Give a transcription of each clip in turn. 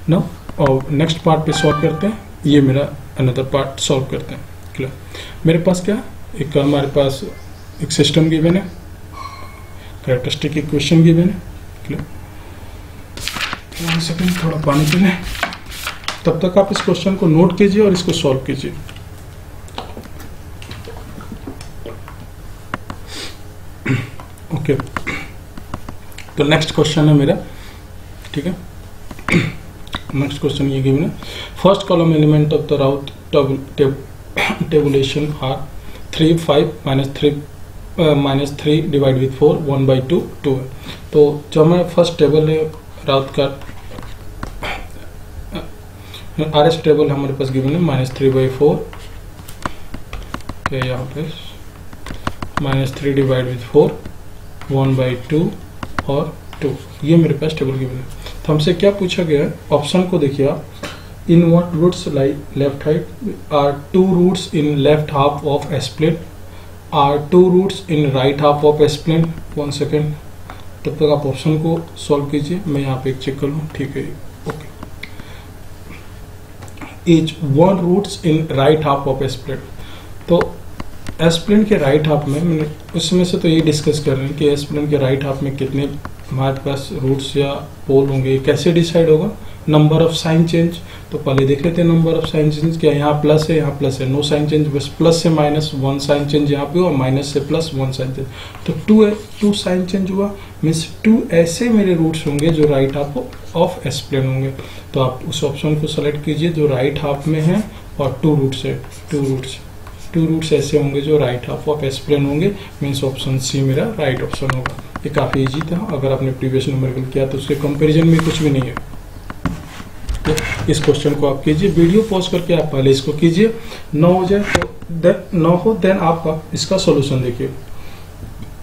No, और next part पे solve करते हैं। ये मेरा अनदर पार्ट सॉल्व करते हैं। क्लियर? मेरे पास क्या एक हमारे पास एक सिस्टम गिवन है, कैरेक्टरिस्टिक इक्वेशन गिवन है। क्लियर? 1 सेकेंड, थोड़ा पानी पी लें। तब तक आप इस क्वेश्चन को नोट कीजिए और इसको सॉल्व कीजिए। ओके, तो नेक्स्ट क्वेश्चन है मेरा, ठीक है। नेक्स्ट क्वेश्चन ये गिवन है, first column element of the Routh tabulation are 3 5 -3 divide with 4 1/2 2 है। तो जब मैं फर्स्ट टेबल है राउट का आर एस टेबल हमारे पास गिवन है -3/4 के, यहाँ पे -3 डिवाइड विथ 4 1/2 और 2, ये मेरे पास टेबल गिवन है। तो हमसे क्या पूछा गया है, ऑप्शन को देखिए आप, in what roots lie left height are 2 roots in left half of S plane are 2 roots in right half of S plane. 1 second, तब तक आप ऑप्शन को सॉल्व कीजिए, मैं यहाँ पे एक चेक कर लूँ। ठीक है, okay. Is 1 roots in right half of S plane, तो एस प्लेन के राइट हाफ में मैंने उसमें से तो ये डिस्कस कर रहे हैं कि एस प्लेन के राइट हाफ में कितने हमारे पास रूट्स या पोल होंगे, कैसे डिसाइड होगा, नंबर ऑफ साइन चेंज। तो पहले देख लेते हैं नंबर ऑफ साइन चेंज, क्या यहाँ प्लस है, यहाँ प्लस है, नो साइन चेंज, बस प्लस से -1 साइन चेंज यहाँ पे हुआ, माइनस से +1 साइन चेंज, तो 2 है, 2 साइन चेंज हुआ, मीन्स 2 ऐसे मेरे रूट्स होंगे जो right half of S plane होंगे। तो आप उस ऑप्शन को सेलेक्ट कीजिए जो राइट हाफ में है और 2 रूट्स है, 2 रूट्स ऐसे होंगे जो right half of S plane होंगे, मीन्स ऑप्शन सी मेरा राइट ऑप्शन होगा। ये काफ़ी इजी था, अगर आपने प्रीवियस न्यूमेरिकल किया तो उसके कंपैरिजन में कुछ भी नहीं है। तो इस क्वेश्चन को आप कीजिए, वीडियो पॉज करके आप पहले इसको कीजिए, 9 हो जाए तो 9 हो, देन आप इसका सॉल्यूशन देखिए।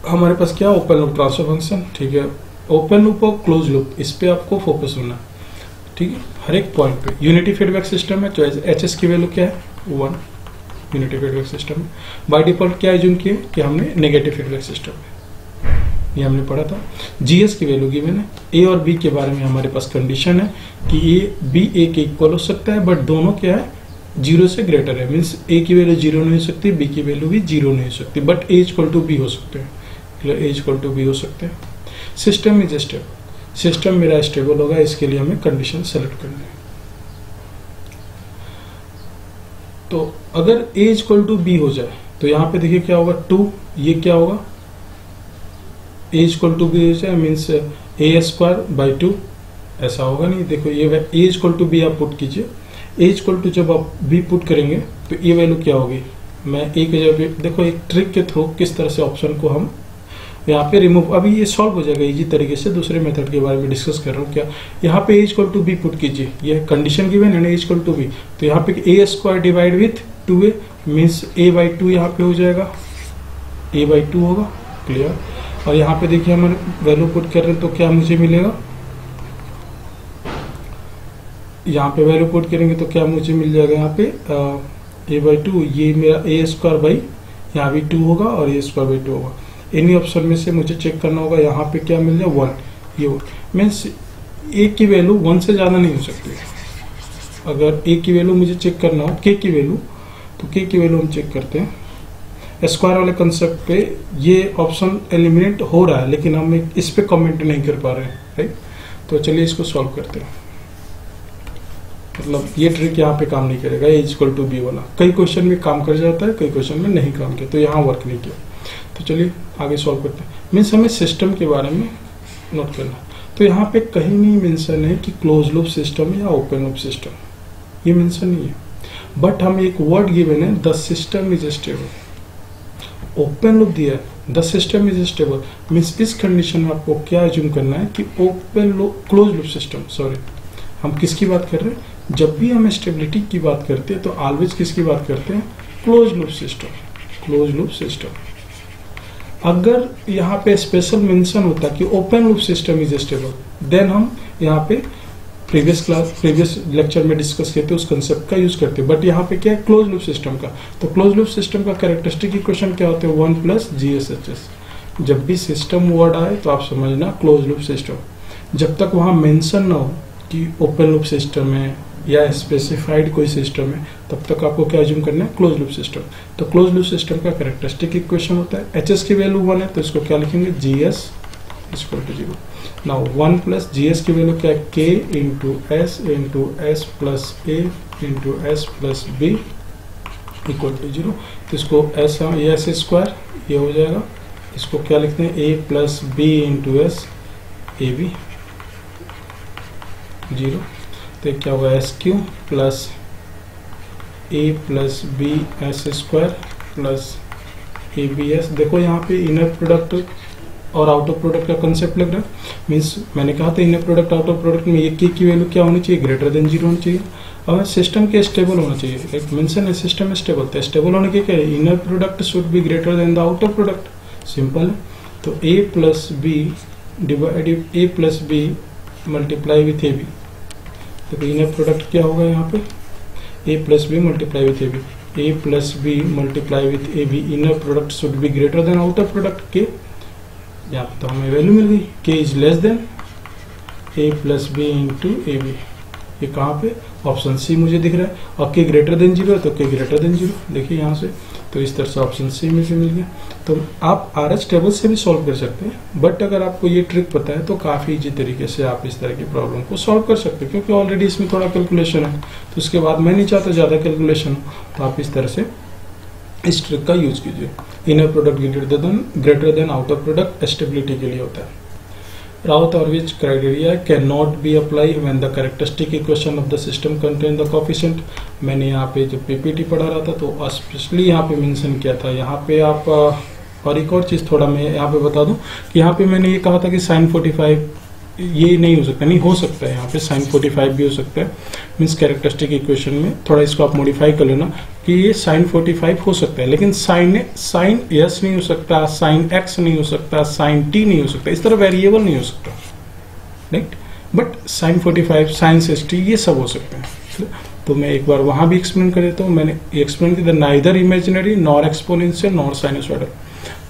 हमारे पास क्या, ओपन लूप ट्रांसफर फंक्शन, ठीक है, ओपन लूप और क्लोज लूप, इस पर आपको फोकस होना, ठीक है, हर एक पॉइंट पे। यूनिटी फीडबैक सिस्टम है तो एच एस की वैल्यू क्या है, 1, यूनिटी फीडबैक सिस्टम में। बाय डिफॉल्ट क्या एज्यूम किए कि हमने नेगेटिव फीडबैक सिस्टम है, ये हमने पढ़ा था। जीएस की वैल्यू गिवन है, ए और बी के बारे में हमारे पास कंडीशन है कि ए बी ए के इक्वल हो सकता है, बट दोनों क्या है, 0 से ग्रेटर है, मीन्स ए की वैल्यू 0 नहीं हो सकती, बी की वैल्यू भी 0 नहीं हो सकती, but A equal to B हो सकते हैं, ए इक्वल टू बी हो सकते हैं। सिस्टम इज स्टेबल, सिस्टम मेरा स्टेबल होगा, इसके लिए हमें कंडीशन सेलेक्ट करनी है। तो अगर a इक्वल टू बी हो जाए तो यहाँ पे देखिए क्या होगा, 2, ये क्या होगा, a इक्वल टू बी हो जाए मीन्स a²/2, ऐसा होगा नहीं। देखो ये a इक्वल टू बी आप पुट कीजिए, a इक्वल टू जब आप b पुट करेंगे तो ये वैल्यू क्या होगी, मैं a के जगह, देखो एक ट्रिक के थ्रू किस तरह से ऑप्शन को हम यहाँ पे रिमूव, अभी ये सॉल्व हो जाएगा इजी तरीके से, दूसरे मेथड के बारे में डिस्कस कर रहा हूँ। क्या यहाँ पे a equal to B put कीजिए, ये कंडीशन गिवन है ना, a इक्वल टू बी, तो यहाँ पे a² divide with 2a means a/2 यहाँ पे हो जाएगा, a/2 होगा। क्लियर? और यहाँ पे देखिए हमारे वैल्यू पुट कर रहे हैं तो क्या मुझे मिलेगा, यहाँ पे वैल्यू पुट करेंगे तो क्या मुझे मिल जाएगा, यहाँ पे a/2, ये मेरा a² यहाँ भी 2 होगा और a²/2 होगा। इन्हीं ऑप्शन में से मुझे चेक करना होगा, यहाँ पे क्या मिल जाए, 1, ये मीन्स a की वैल्यू 1 से ज़्यादा नहीं हो सकती। अगर a की वैल्यू मुझे चेक करना हो, k की वैल्यू, तो k की वैल्यू हम चेक करते हैं स्क्वायर वाले कंसेप्ट पे। ये ऑप्शन एलिमिनेट हो रहा है लेकिन हम इस पे कमेंट नहीं कर पा रहे हैं, राइट। तो चलिए इसको सॉल्व करते हैं। मतलब ये ट्रिक यहाँ पे काम नहीं करेगा, a इक्वल टू बी वाला कई क्वेश्चन में काम कर जाता है, कई क्वेश्चन में नहीं काम किया, तो यहाँ वर्क नहीं किया। तो चलिए आगे सॉल्व करते हैं। मीन्स हमें सिस्टम के बारे में नोट करना, तो यहाँ पे कहीं नहीं मेंशन है कि क्लोज लूप सिस्टम या ओपन लूप सिस्टम, ये मेंशन नहीं है, बट हम एक वर्ड गिवन है, the system is stable. Open loop दिया है, the system is stable, means इस कंडीशन में आपको क्या एज्यूम करना है कि open loop, close loop system, sorry हम किसकी बात कर रहे हैं, जब भी हम स्टेबिलिटी की बात करते हैं तो ऑलवेज किसकी बात करते हैं, close loop system, close loop system. अगर यहाँ पे स्पेशल मेंशन होता कि open loop system is stable, then हम यहाँ पे प्रीवियस लेक्चर में डिस्कस किए थे उस कंसेप्ट का यूज करते, बट यहाँ पे क्या है, क्लोज लूप सिस्टम का। तो क्लोज लूप सिस्टम का कैरेक्टरिस्टिक इक्वेशन क्या होते हैं, 1 + GSHS। जब भी सिस्टम वर्ड आए तो आप समझना क्लोज लूप सिस्टम, जब तक वहां मेंशन ना हो कि ओपन लूप सिस्टम है या स्पेसिफाइड कोई सिस्टम है, तब तक आपको क्या अज्यूम करना है, क्लोज लूप सिस्टम। तो क्लोज लूप सिस्टम का कैरेक्टरिस्टिक इक्वेशन होता है एच एस की वैल्यू 1 है तो इसको क्या लिखेंगे, G S equal to 0। Now 1 plus G S की वैल्यू क्या है, K into S plus A into S plus B equal to 0। तो इसको एस स्क्वायर ये हो जाएगा, इसको क्या लिखते हैं, A plus B into S A B 0। तो क्या होगा, S Q plus A plus B S square plus A B S. देखो यहाँ पे इनर प्रोडक्ट और आउटर प्रोडक्ट का कंसेप्ट लग रहा है, मीन्स मैंने कहा था इनर प्रोडक्ट आउटर प्रोडक्ट में ये के की वैल्यू क्या होनी चाहिए, ग्रेटर देन 0 होनी चाहिए। और सिस्टम के स्टेबल होना चाहिए, एक मेंशन है सिस्टम स्टेबल, तो स्टेबल होने के क्या है, inner product should be greater than the outer product, simple है। तो A plus B divided A plus B multiply with A B, तो इनर प्रोडक्ट क्या होगा यहाँ पे, A plus B multiply with A B, A plus B multiply with A B, inner product should be greater than outer product के। यहाँ पे तो हमें वैल्यू मिल गई, K is less than A plus B into A B, ये कहाँ पे, ऑप्शन सी मुझे दिख रहा है, और के ग्रेटर देन 0 है तो के ग्रेटर देन 0, देखिए यहाँ से, तो इस तरह से ऑप्शन सी में से मिल गया। तो आप आर एच टेबल से भी सॉल्व कर सकते हैं, बट अगर आपको ये ट्रिक पता है तो काफ़ी इजी तरीके से आप इस तरह की प्रॉब्लम को सॉल्व कर सकते हैं, क्योंकि ऑलरेडी इसमें थोड़ा कैलकुलेशन है। तो उसके बाद मैं नहीं चाहता ज़्यादा कैलकुलेशन हो, तो आप इस तरह से इस ट्रिक का यूज कीजिए। Inner product greater than outer product stability के लिए होता है। राउत और which criteria can not be apply when the characteristic equation of the system contain the coefficient. मैंने यहाँ पे जब पीपीटी पढ़ा रहा था तो स्पेशली यहाँ पे मेंशन किया था। यहाँ पे आप और एक और चीज़ थोड़ा मैं यहाँ पे बता दूं कि यहाँ पे मैंने ये कहा था कि साइन 45 ये नहीं हो सकता, नहीं हो सकता है, यहाँ पे साइन 45 भी हो सकता है, मीन्स कैरेक्टरिस्टिक इक्वेशन में थोड़ा इसको आप मॉडिफाई कर लेना कि ये साइन 45 हो सकता है, लेकिन साइन एस नहीं हो सकता, साइन एक्स नहीं हो सकता, साइन टी नहीं हो सकता, इस तरह वेरिएबल नहीं हो सकता, राइट। बट साइन 45 साइन 60 ये सब हो सकते हैं। तो मैं एक बार वहाँ भी एक्सप्लेन कर देता हूँ, मैंने एक्सप्लेन किया neither imaginary nor exponential nor sinusoidal.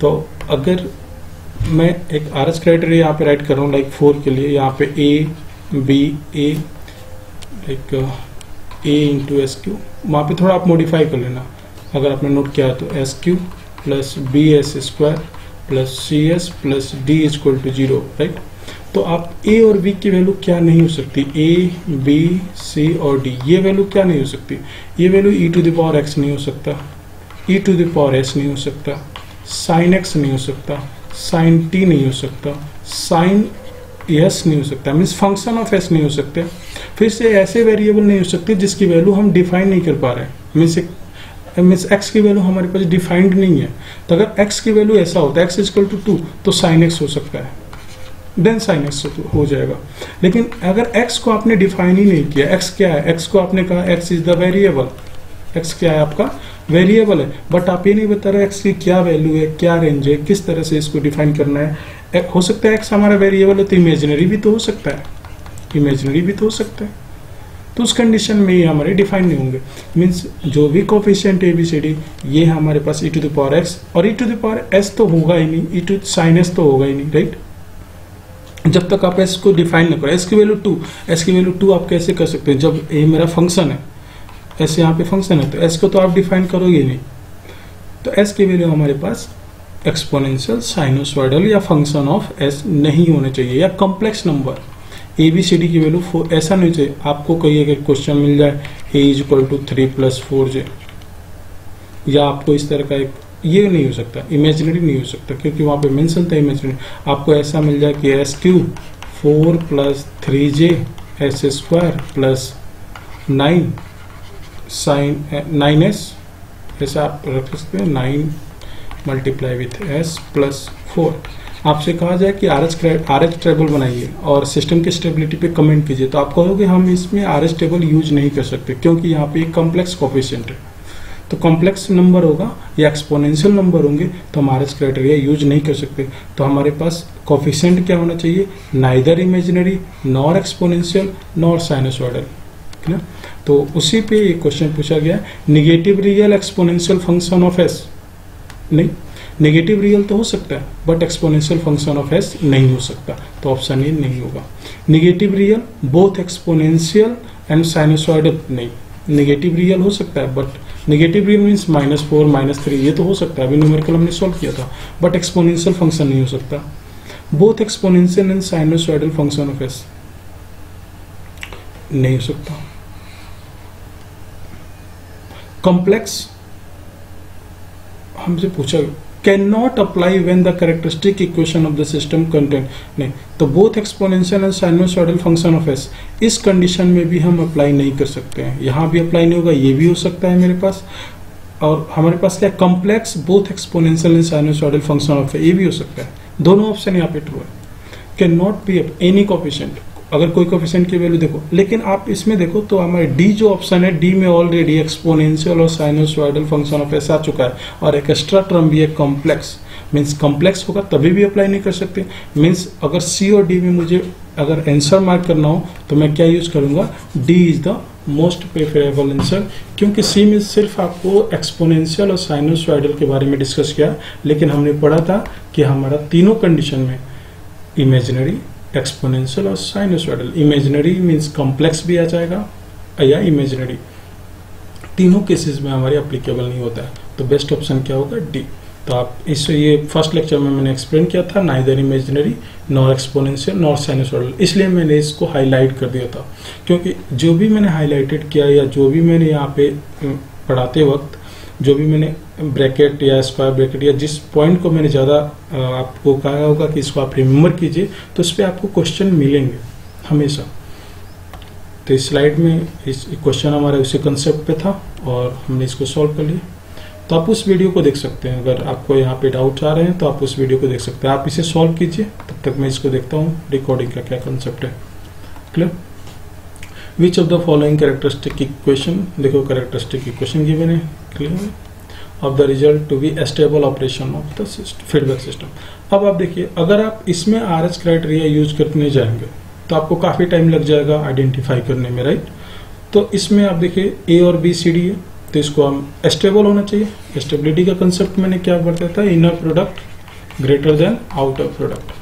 तो अगर मैं एक आर एच क्राइटेरिया यहाँ पे राइट कर रहा हूँ, लाइक 4 के लिए यहाँ पे A B A, like A into S Q, वहाँ पे थोड़ा आप मॉडिफाई कर लेना। अगर आपने नोट किया तो S Q plus B S square plus C S plus D is equal to 0, right. तो आप ए और बी की वैल्यू क्या नहीं हो सकती, ए बी सी और डी ये वैल्यू क्या नहीं हो सकती, ये value E to the power X नहीं हो सकता, E to the power S नहीं हो सकता, साइन एक्स नहीं हो सकता, साइन टी नहीं हो सकता, साइन एस नहीं हो सकता, मीन्स फंक्शन ऑफ एस नहीं हो सकते। फिर से ऐसे वेरिएबल नहीं हो सकते जिसकी वैल्यू हम डिफाइन नहीं कर पा रहे हैं, मीन्स एक्स की वैल्यू हमारे पास डिफाइंड नहीं है। तो अगर एक्स की वैल्यू ऐसा होता है एक्स इक्वल टू 2 तो साइन एक्स हो सकता है, देन साइन एक्स हो जाएगा। लेकिन अगर एक्स को आपने डिफाइन ही नहीं किया, एक्स क्या है, एक्स को आपने कहा x is the variable, x क्या है आपका वेरिएबल है, बट आप ये नहीं बता रहे एक्स की क्या वैल्यू है, क्या रेंज है, किस तरह से इसको डिफाइन करना है। हो सकता है एक्स हमारा वेरिएबल है तो इमेजिनरी भी तो हो सकता है, इमेजिनरी भी तो हो सकता है, तो उस कंडीशन में ये हमारे डिफाइन नहीं होंगे। मीन्स जो भी coefficient A B C D ये हमारे पास E to the power X और E to the power S तो होगा ही नहीं, ई टू साइन एस तो होगा ही नहीं, राइट। जब तक आप एस को डिफाइन न करो, एस की वैल्यू 2, एस की वैल्यू 2 आप कैसे कर सकते हैं जब ए मेरा फंक्शन है, ऐसे यहाँ पे फंक्शन है तो एस को तो आप डिफाइन करोगे नहीं। तो एस की वैल्यू हमारे पास एक्सपोनेंशियल साइनोसॉइडल या फंक्शन ऑफ एस नहीं होने चाहिए, या complex number A B C D की वैल्यू 4 ऐसा नहीं चाहिए। आपको कहीं अगर क्वेश्चन मिल जाए ए इज इक्वल टू 3 + 4j, या आपको इस तरह का एक ये नहीं हो सकता, इमेजिनरी नहीं हो सकता, क्योंकि वहाँ पे मेंशन था इमेजिनरी। आपको ऐसा मिल जाए कि S Q 4 + 3j S square plus 9 sine 9s, ऐसा आप रख सकते हैं 9 मल्टीप्लाई विथ s प्लस 4। आपसे कहा जाए कि आर एच टेबल बनाइए और सिस्टम की स्टेबिलिटी पे कमेंट कीजिए, तो आप कहोगे हम इसमें आर एच टेबल यूज नहीं कर सकते क्योंकि यहाँ पे एक कॉम्प्लेक्स कोफिशिएंट है। तो कॉम्प्लेक्स नंबर होगा या एक्सपोनेंशियल नंबर होंगे तो हम आर एच क्राइटेरिया यूज नहीं कर सकते। तो हमारे पास कोफिशिएंट क्या होना चाहिए, neither imaginary nor exponential nor sinusoidal, है ना। तो उसी पे ये क्वेश्चन पूछा गया, negative real exponential function of S नहीं, नेगेटिव रियल तो हो सकता है but exponential function of S नहीं हो सकता, तो ऑप्शन ए नहीं होगा। Negative real both exponential and sinusoidal, नहीं, नेगेटिव रियल हो सकता है बट नेगेटिव रियल मीन्स -4 -3 ये तो हो सकता है, अभी न्यूमेरिकल हमने सॉल्व किया था, बट एक्सपोनेंशियल फंक्शन नहीं हो सकता। Both exponential and sinusoidal function of S नहीं हो सकता। कॉम्प्लेक्स हमसे पूछा can not apply when the characteristic equation of the system contain, नहीं, तो both exponential and sinusoidal function of S इस कंडीशन में भी हम अप्लाई नहीं कर सकते हैं, यहां भी अप्लाई नहीं होगा, ये भी हो सकता है मेरे पास, और हमारे पास क्या complex both exponential and sinusoidal function of A भी हो सकता है, दोनों ऑप्शन यहाँ पे ट्रू है। Can not be any coefficient, अगर कोई कोफिशिएंट की वैल्यू देखो, लेकिन आप इसमें देखो तो हमारे डी जो ऑप्शन है, डी में ऑलरेडी एक्सपोनेंशियल और साइनसॉइडल फंक्शन ऑफ एस आ चुका है, और एक एक्स्ट्रा टर्म भी है कॉम्प्लेक्स, मीन्स कॉम्प्लेक्स होगा तभी भी अप्लाई नहीं कर सकते। मीन्स अगर सी और डी में मुझे अगर आंसर मार्क करना हो तो मैं क्या यूज करूंगा, D is the most preferable answer, क्योंकि सी में सिर्फ आपको एक्सपोनेंशियल और साइनसॉइडल के बारे में डिस्कस किया, लेकिन हमने पढ़ा था कि हमारा तीनों कंडीशन में इमेजिनरी, एक्सपोनेंशियल और साइनसॉइडल, इमेजिनरी मीन्स कॉम्प्लेक्स भी आ जाएगा या इमेजिनरी, तीनों केसेस में हमारे एप्लीकेबल नहीं होता है, तो बेस्ट ऑप्शन क्या होगा, डी। तो आप इस ये फर्स्ट लेक्चर में मैंने एक्सप्लेन किया था, neither imaginary nor exponential nor sinusoidal, इसलिए मैंने इसको हाईलाइट कर दिया था, क्योंकि जो भी मैंने हाईलाइटेड किया या जो भी मैंने यहाँ पे पढ़ाते वक्त जो भी मैंने ब्रैकेट या स्क्वायर ब्रैकेट या जिस पॉइंट को मैंने ज़्यादा आपको कहा होगा कि इसको आप रिमेम्बर कीजिए, तो इस पर आपको क्वेश्चन मिलेंगे हमेशा। तो इस स्लाइड में इस क्वेश्चन हमारे उसी कंसेप्ट पे था और हमने इसको सॉल्व कर लिया, तो आप उस वीडियो को देख सकते हैं, अगर आपको यहाँ पे डाउट आ रहे हैं तो आप उस वीडियो को देख सकते हैं, आप इसे सॉल्व कीजिए, तब तक मैं इसको देखता हूँ रिकॉर्डिंग का क्या कंसेप्ट है। Clear? Which of the following characteristic equation, देखो कैरेक्टरिस्टिक इक्वेशन गिवन है, clear, of the result to be stable operation of the feedback system. अब आप देखिए, अगर आप इसमें RH क्राइटेरिया यूज करने जाएंगे तो आपको काफी टाइम लग जाएगा आइडेंटिफाई करने में, राइट। तो इसमें आप देखिए A और B C D है, तो इसको हम स्टेबल होना चाहिए। स्टेबिलिटी का कंसेप्ट मैंने क्या बताया था, inner product greater than outer product.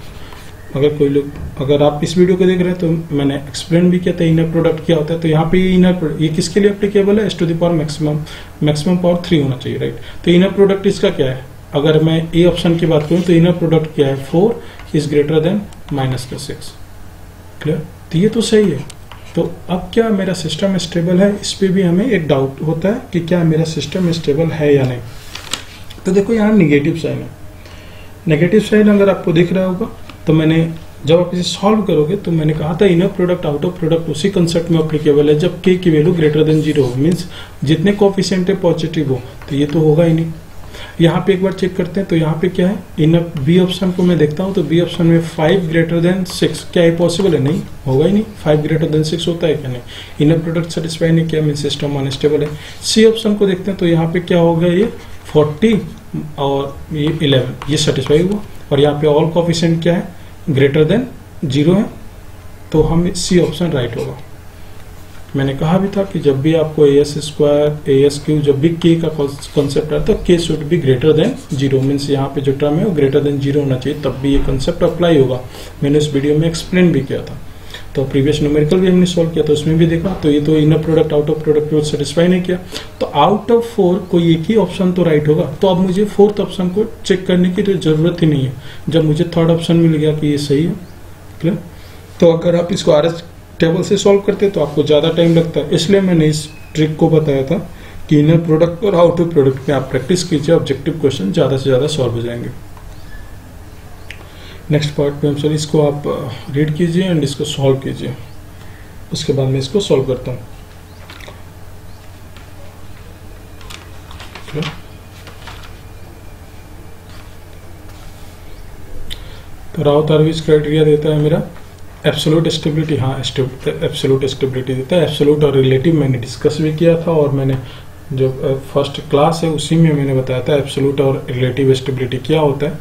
अगर कोई लोग, अगर आप इस वीडियो को देख रहे हैं तो मैंने एक्सप्लेन भी किया था इनर प्रोडक्ट क्या होता है, तो यहाँ पे इनर ये किसके लिए एप्लीकेबल है, S to the power maximum power 3 होना चाहिए, राइट। तो इनर प्रोडक्ट इसका क्या है, अगर मैं ए ऑप्शन की बात करूँ तो इनर प्रोडक्ट क्या है, 4 इज ग्रेटर देन -6, क्लियर। तो ये तो सही है, तो अब क्या मेरा सिस्टम स्टेबल है, इस पे भी हमें एक डाउट होता है कि क्या मेरा सिस्टम स्टेबल है या नहीं। तो देखो यहाँ नेगेटिव साइन है, नेगेटिव साइन अगर आपको दिख रहा होगा, तो मैंने जब आप इसे सॉल्व करोगे तो मैंने कहा था इनर प्रोडक्ट आउटर प्रोडक्ट उसी कंसेप्ट में एप्लीकेबल है जब k की वैल्यू ग्रेटर देन 0 हो, मीन्स जितने कोफिशिएंट है पॉजिटिव हो, तो ये तो होगा ही नहीं। यहाँ पे एक बार चेक करते हैं, तो यहाँ पे क्या है, इनर बी ऑप्शन को मैं देखता हूँ, तो बी ऑप्शन में 5 ग्रेटर देन 6, क्या ये पॉसिबल है, नहीं होगा ही नहीं, 5 ग्रेटर देन 6 होता है क्या, नहीं, इनर प्रोडक्ट सेटिस्फाई नहीं किया, मीन सिस्टम अनस्टेबल है। सी ऑप्शन को देखते हैं, तो यहाँ पे क्या होगा, ये 40 और ये 11 ये सेटिस्फाई हुआ, और यहाँ पे ऑल कोफिशिएंट क्या है, ग्रेटर देन 0 है, तो हम सी ऑप्शन राइट होगा। मैंने कहा भी था कि जब भी आपको AS² AS³ जब भी k का कॉन्सेप्ट आता है तो k should be greater then 0, means यहाँ पे जो टर्म है वो ग्रेटर देन 0 होना चाहिए, तब भी ये कॉन्सेप्ट अप्लाई होगा। मैंने इस वीडियो में एक्सप्लेन भी किया था, तो प्रीवियस न्यूमेरिकल भी हमने सॉल्व किया था, उसमें भी देखा, तो ये तो inner product out of product को सेटिस्फाई नहीं किया, तो आउट ऑफ 4 कोई एक ही ऑप्शन तो राइट होगा। तो अब मुझे 4th ऑप्शन को चेक करने की तो जरूरत ही नहीं है, जब मुझे 3rd ऑप्शन मिल गया कि ये सही है, क्लियर। तो अगर आप इसको RH टेबल से सॉल्व करते तो आपको ज़्यादा टाइम लगता है, इसलिए मैंने इस ट्रिक को बताया था कि इनर प्रोडक्ट और आउटर प्रोडक्ट में आप प्रैक्टिस कीजिए, ऑब्जेक्टिव क्वेश्चन ज़्यादा से ज़्यादा सॉल्व हो जाएंगे। नेक्स्ट पार्ट पे हम सर इसको आप रीड कीजिए एंड इसको सॉल्व कीजिए, उसके बाद मैं इसको सॉल्व करता हूँ। तो राउथ-हार्विस क्राइटेरिया देता है मेरा एब्सोल्यूट स्टेबिलिटी, हाँ एब्सोल्यूट स्टेबिलिटी देता है। एब्सोल्यूट और रिलेटिव मैंने डिस्कस भी किया था, और मैंने जो फर्स्ट क्लास है उसी में मैंने बताया था एब्सोल्यूट और रिलेटिव स्टेबिलिटी क्या होता है,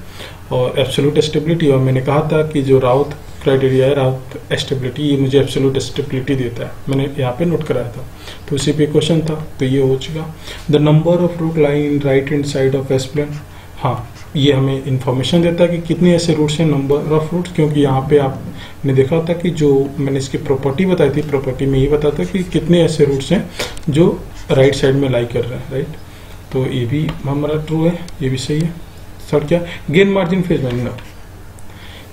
और एब्सोल्यूट स्टेबिलिटी, और मैंने कहा था कि जो राउथ क्राइटेरिया है, राउथ स्टेबिलिटी, ये मुझे एब्सोल्यूट स्टेबिलिटी देता है, मैंने यहाँ पे नोट कराया था, तो उसी पे क्वेश्चन था, तो ये हो चुका। The number of root line in right hand side of S plane, हाँ ये हमें इंफॉर्मेशन देता है कि कितने ऐसे रूट्स हैं, नंबर ऑफ रूट्स, क्योंकि यहाँ पे आपने देखा था कि जो मैंने इसकी प्रॉपर्टी बताई थी, प्रॉपर्टी में ये बताता है कि कितने ऐसे रूट्स हैं जो राइट साइड में लाई कर रहे हैं, राइट। तो ये भी हमारा ट्रू है, ये भी सही है। थर्ड क्या, गेन मार्जिन फेज वैल्यू ना,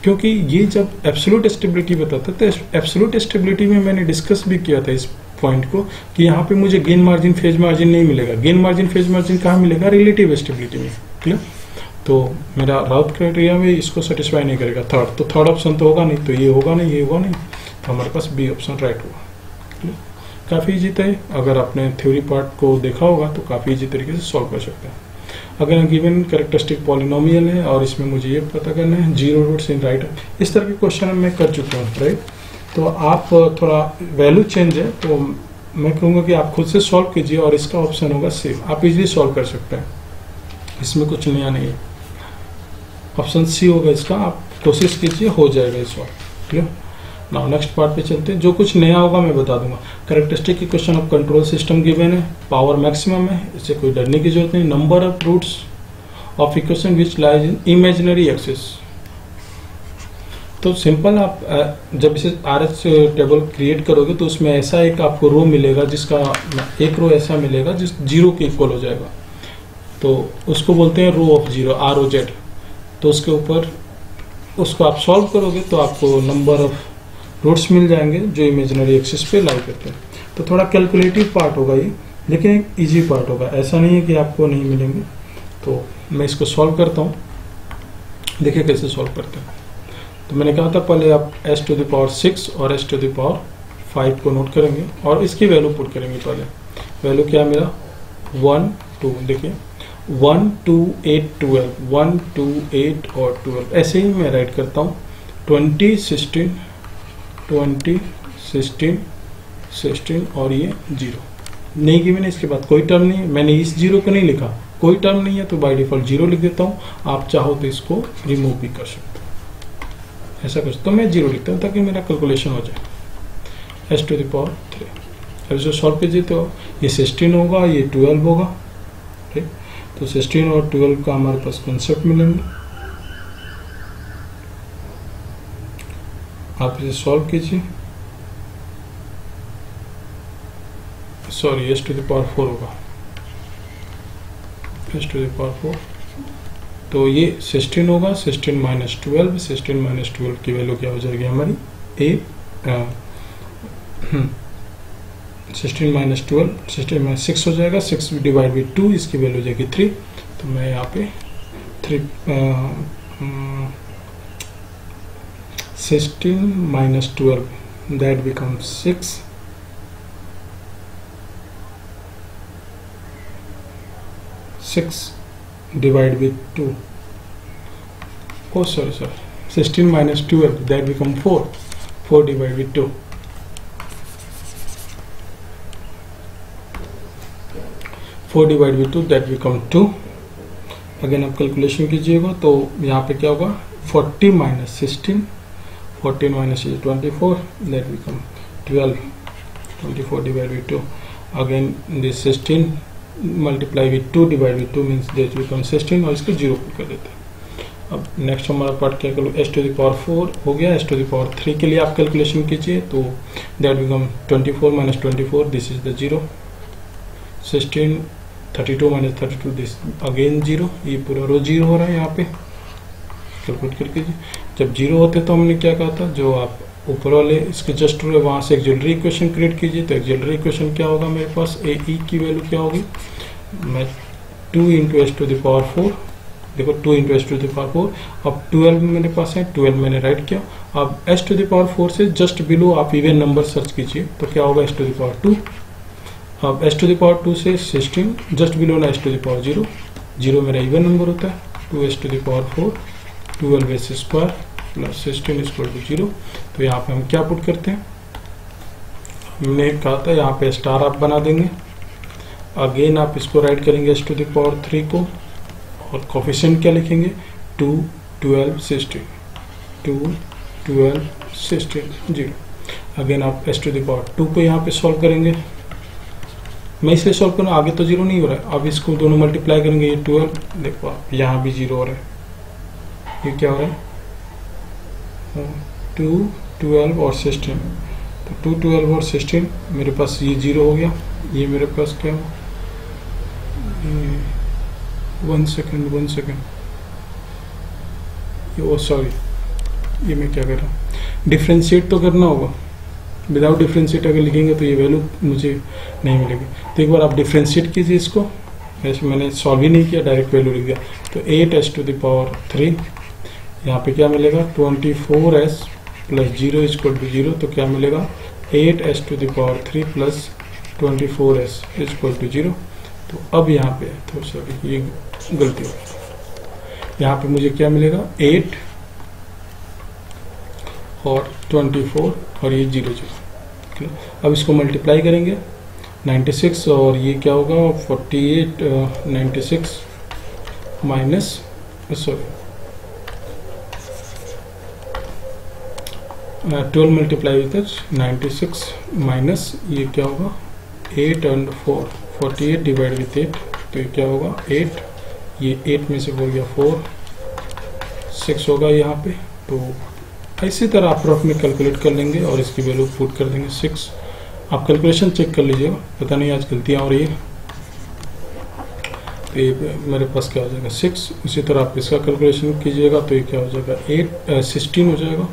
क्योंकि ये जब एब्सोल्यूट स्टेबिलिटी बताता है तो एब्सोल्यूट स्टेबिलिटी में मैंने डिस्कस भी किया था इस पॉइंट को कि यहाँ पे मुझे गेन मार्जिन फेज मार्जिन नहीं मिलेगा। गेन मार्जिन फेज मार्जिन कहाँ मिलेगा, रिलेटिव स्टेबिलिटी में, क्लियर। तो मेरा राउथ क्राइटेरिया में इसको सेटिस्फाई नहीं करेगा थर्ड, तो थर्ड ऑप्शन तो होगा नहीं, तो ये होगा नहीं, ये होगा नहीं, तो हमारे पास बी ऑप्शन राइट होगा, क्लियर। काफ़ी ईजी था, अगर आपने थ्योरी पार्ट को देखा होगा तो काफ़ी ईजी तरीके से सॉल्व कर सकते हैं। अगर गिवन कैरेक्टरिस्टिक पॉलिनोमियल है और इसमें मुझे ये पता करना है जीरो रूट्स इन राइट, इस तरह के क्वेश्चन मैं कर चुका हूँ, राइट। तो आप थोड़ा वैल्यू चेंज है तो मैं कहूँगा कि आप खुद से सॉल्व कीजिए और इसका ऑप्शन होगा सी, आप इजीली सॉल्व कर सकते हैं, इसमें कुछ नया नहीं है। ऑप्शन सी होगा इसका, आप कोशिश कीजिए, हो जाएगा ये solve, clear. Now next part पे चलते हैं, जो कुछ नया होगा मैं बता दूंगा। कैरेक्टरिस्टिक की question of control system given है, पावर मैक्सिमम है, इससे कोई डरने की जरूरत नहीं। Number of roots of equation which lies in imaginary axis, तो सिंपल आप जब इसे आरएच टेबल क्रिएट करोगे तो उसमें ऐसा एक आपको रो मिलेगा जिसका एक रो ऐसा मिलेगा जिस जीरो के इक्वल हो जाएगा, तो उसको बोलते हैं रो ऑफ जीरो, ROZ। तो उसके ऊपर उसको आप सॉल्व करोगे तो आपको नंबर ऑफ रूट्स मिल जाएंगे जो इमेजिनरी एक्सिस पे लाई करते हैं। तो थोड़ा कैलकुलेटिव पार्ट होगा ये, लेकिन एक इजी पार्ट होगा, ऐसा नहीं है कि आपको नहीं मिलेंगे। तो मैं इसको सॉल्व करता हूँ, देखिए कैसे सॉल्व करते हैं। तो मैंने कहा था पहले आप s⁻6 और s⁻5 को नोट करेंगे और इसकी वैल्यू पुट करेंगे। पहले वैल्यू क्या मेरा 1 2, देखिए 1 2 8 12, 1 2 8 और 12, ऐसे ही मैं राइट करता हूँ 20 16 20 16 16 और ये 0 नहीं गिवन है, इसके बाद कोई टर्म नहीं है, मैंने इस 0 को नहीं लिखा, कोई टर्म नहीं है तो बाय डिफॉल्ट 0 लिख देता हूँ। आप चाहो तो इसको रिमूव भी कर सकते हो, ऐसा कुछ, तो मैं 0 लिखता हूँ ताकि मेरा कैलकुलेशन हो जाए। s⁻3 अब इसे सॉल्व कीजिए तो ये 16 होगा, ये 12 होगा, ठीक। तो 16 और 12 का हमारे पास कॉन्सेप्ट मिलेंगे। आप इसे सॉल्व कीजिए, सॉरी s⁻4 होगा, s⁻4। तो ये 16 होगा, 16 माइनस 12, 16 माइनस 12 की वैल्यू क्या हो जाएगी हमारी 16 माइनस 12, 16 माइनस 6 हो जाएगा, 6 डिवाइड बाई 2, इसकी वैल्यू हो जाएगी 3। तो मैं यहाँ पे 16 minus 12 that becomes 6, 6 divided with 2, oh sorry 16 minus 12 that become 4, 4 divided with 2, 4 divided with 2 that become 2। Again आप कैलकुलेशन कीजिएगा तो यहाँ पे क्या होगा 40 minus 16, 14 minus 24 that become 12, 24 divided with 2। Again this 16 multiply with 2 divide with 2 means that become 16 और इसको 0 put कर देते हैं। अब नेक्स्ट हमारा पार्ट क्या करो, s⁻4 हो गया, s⁻3 के लिए आप कैलकुलेशन कीजिए तो that become 24 minus 24, this is the 0, 16 32 minus 32, this again 0, ये पूरा रो 0 हो रहा है यहाँ पे, कैलकुलेट करके। जब 0 होते तो हमने क्या कहा था, जो आप ऊपर वाले इसके जस्ट रो है वहाँ से एक्सिलरी इक्वेशन क्रिएट कीजिए। तो एक्सिलरी इक्वेशन क्या होगा मेरे पास, AE की वैल्यू क्या होगी, मैं 2 × s⁻4, देखो 2 × s⁻4, अब 12 मेरे पास है, 12 मैंने राइट किया। अब s⁻4 से जस्ट बिलो आप इवन नंबर सर्च कीजिए तो क्या होगा s⁻2, अब s⁻2 से 16 जस्ट बिलो ना s⁻0, 0 मेरा इवन नंबर होता है, 2s⁻4 12s² plus 16 equal to 0। तो यहाँ पे हम क्या पुट करते हैं, हमने कहा था यहाँ पे स्टार आप बना देंगे। अगेन आप इसको राइट करेंगे s⁻3 को और कोफिशिएंट क्या लिखेंगे 2 12 16, 2 12 16 0। अगेन आप s⁻2 को यहाँ पे सॉल्व करेंगे, मैं इसलिए सॉल्व करूँ आगे तो 0 नहीं हो रहा है, अब इसको दोनों मल्टीप्लाई करेंगे, ये 12 देखो आप यहाँ भी 0 हो रहा है, ये क्या हो रहा है 2, 12 और 16, तो 2, 12 और 16 मेरे पास ये 0 हो गया। ये मेरे पास क्या, 1 सेकेंड, ओ सॉरी, ये मैं क्या कर रहा हूँ, डिफ्रेंशिएट तो करना होगा। विदाउट डिफ्रेंशिएट अगर लिखेंगे तो ये वैल्यू मुझे नहीं मिलेगी। तो एक बार आप डिफ्रेंशिएट कीजिए इसको, वैसे मैंने सॉल्व ही नहीं किया, डायरेक्ट वैल्यू लिख दिया। तो 8s⁻3, यहाँ पे क्या मिलेगा 24s + 0 = 0, तो क्या मिलेगा 8s⁻3 + 24s = 0। तो अब यहाँ पे थोड़ा सा ये गलती हो, यहाँ पे मुझे क्या मिलेगा 8 और 24 और ये 0, 0। अब इसको मल्टीप्लाई करेंगे 96 और ये क्या होगा 48, 96 माइनस 12 मल्टीप्लाई विद 96 माइनस ये क्या होगा 8 और 4, 48 डिवाइड विथ 8, तो ये क्या होगा 8, ये 8 में से 4 गया 4, 6 होगा यहाँ पे। तो इसी तरह अप्रॉक्स में कैलकुलेट कर लेंगे और इसकी वैल्यू पुट कर देंगे 6। आप कैलकुलेशन चेक कर लीजिएगा, पता नहीं आज गलतियाँ हो रही है। तो ये मेरे पास क्या हो जाएगा 6। उसी तरह आप इसका कैलकुलेशन कीजिएगा तो ये क्या हो जाएगा 16 हो जाएगा,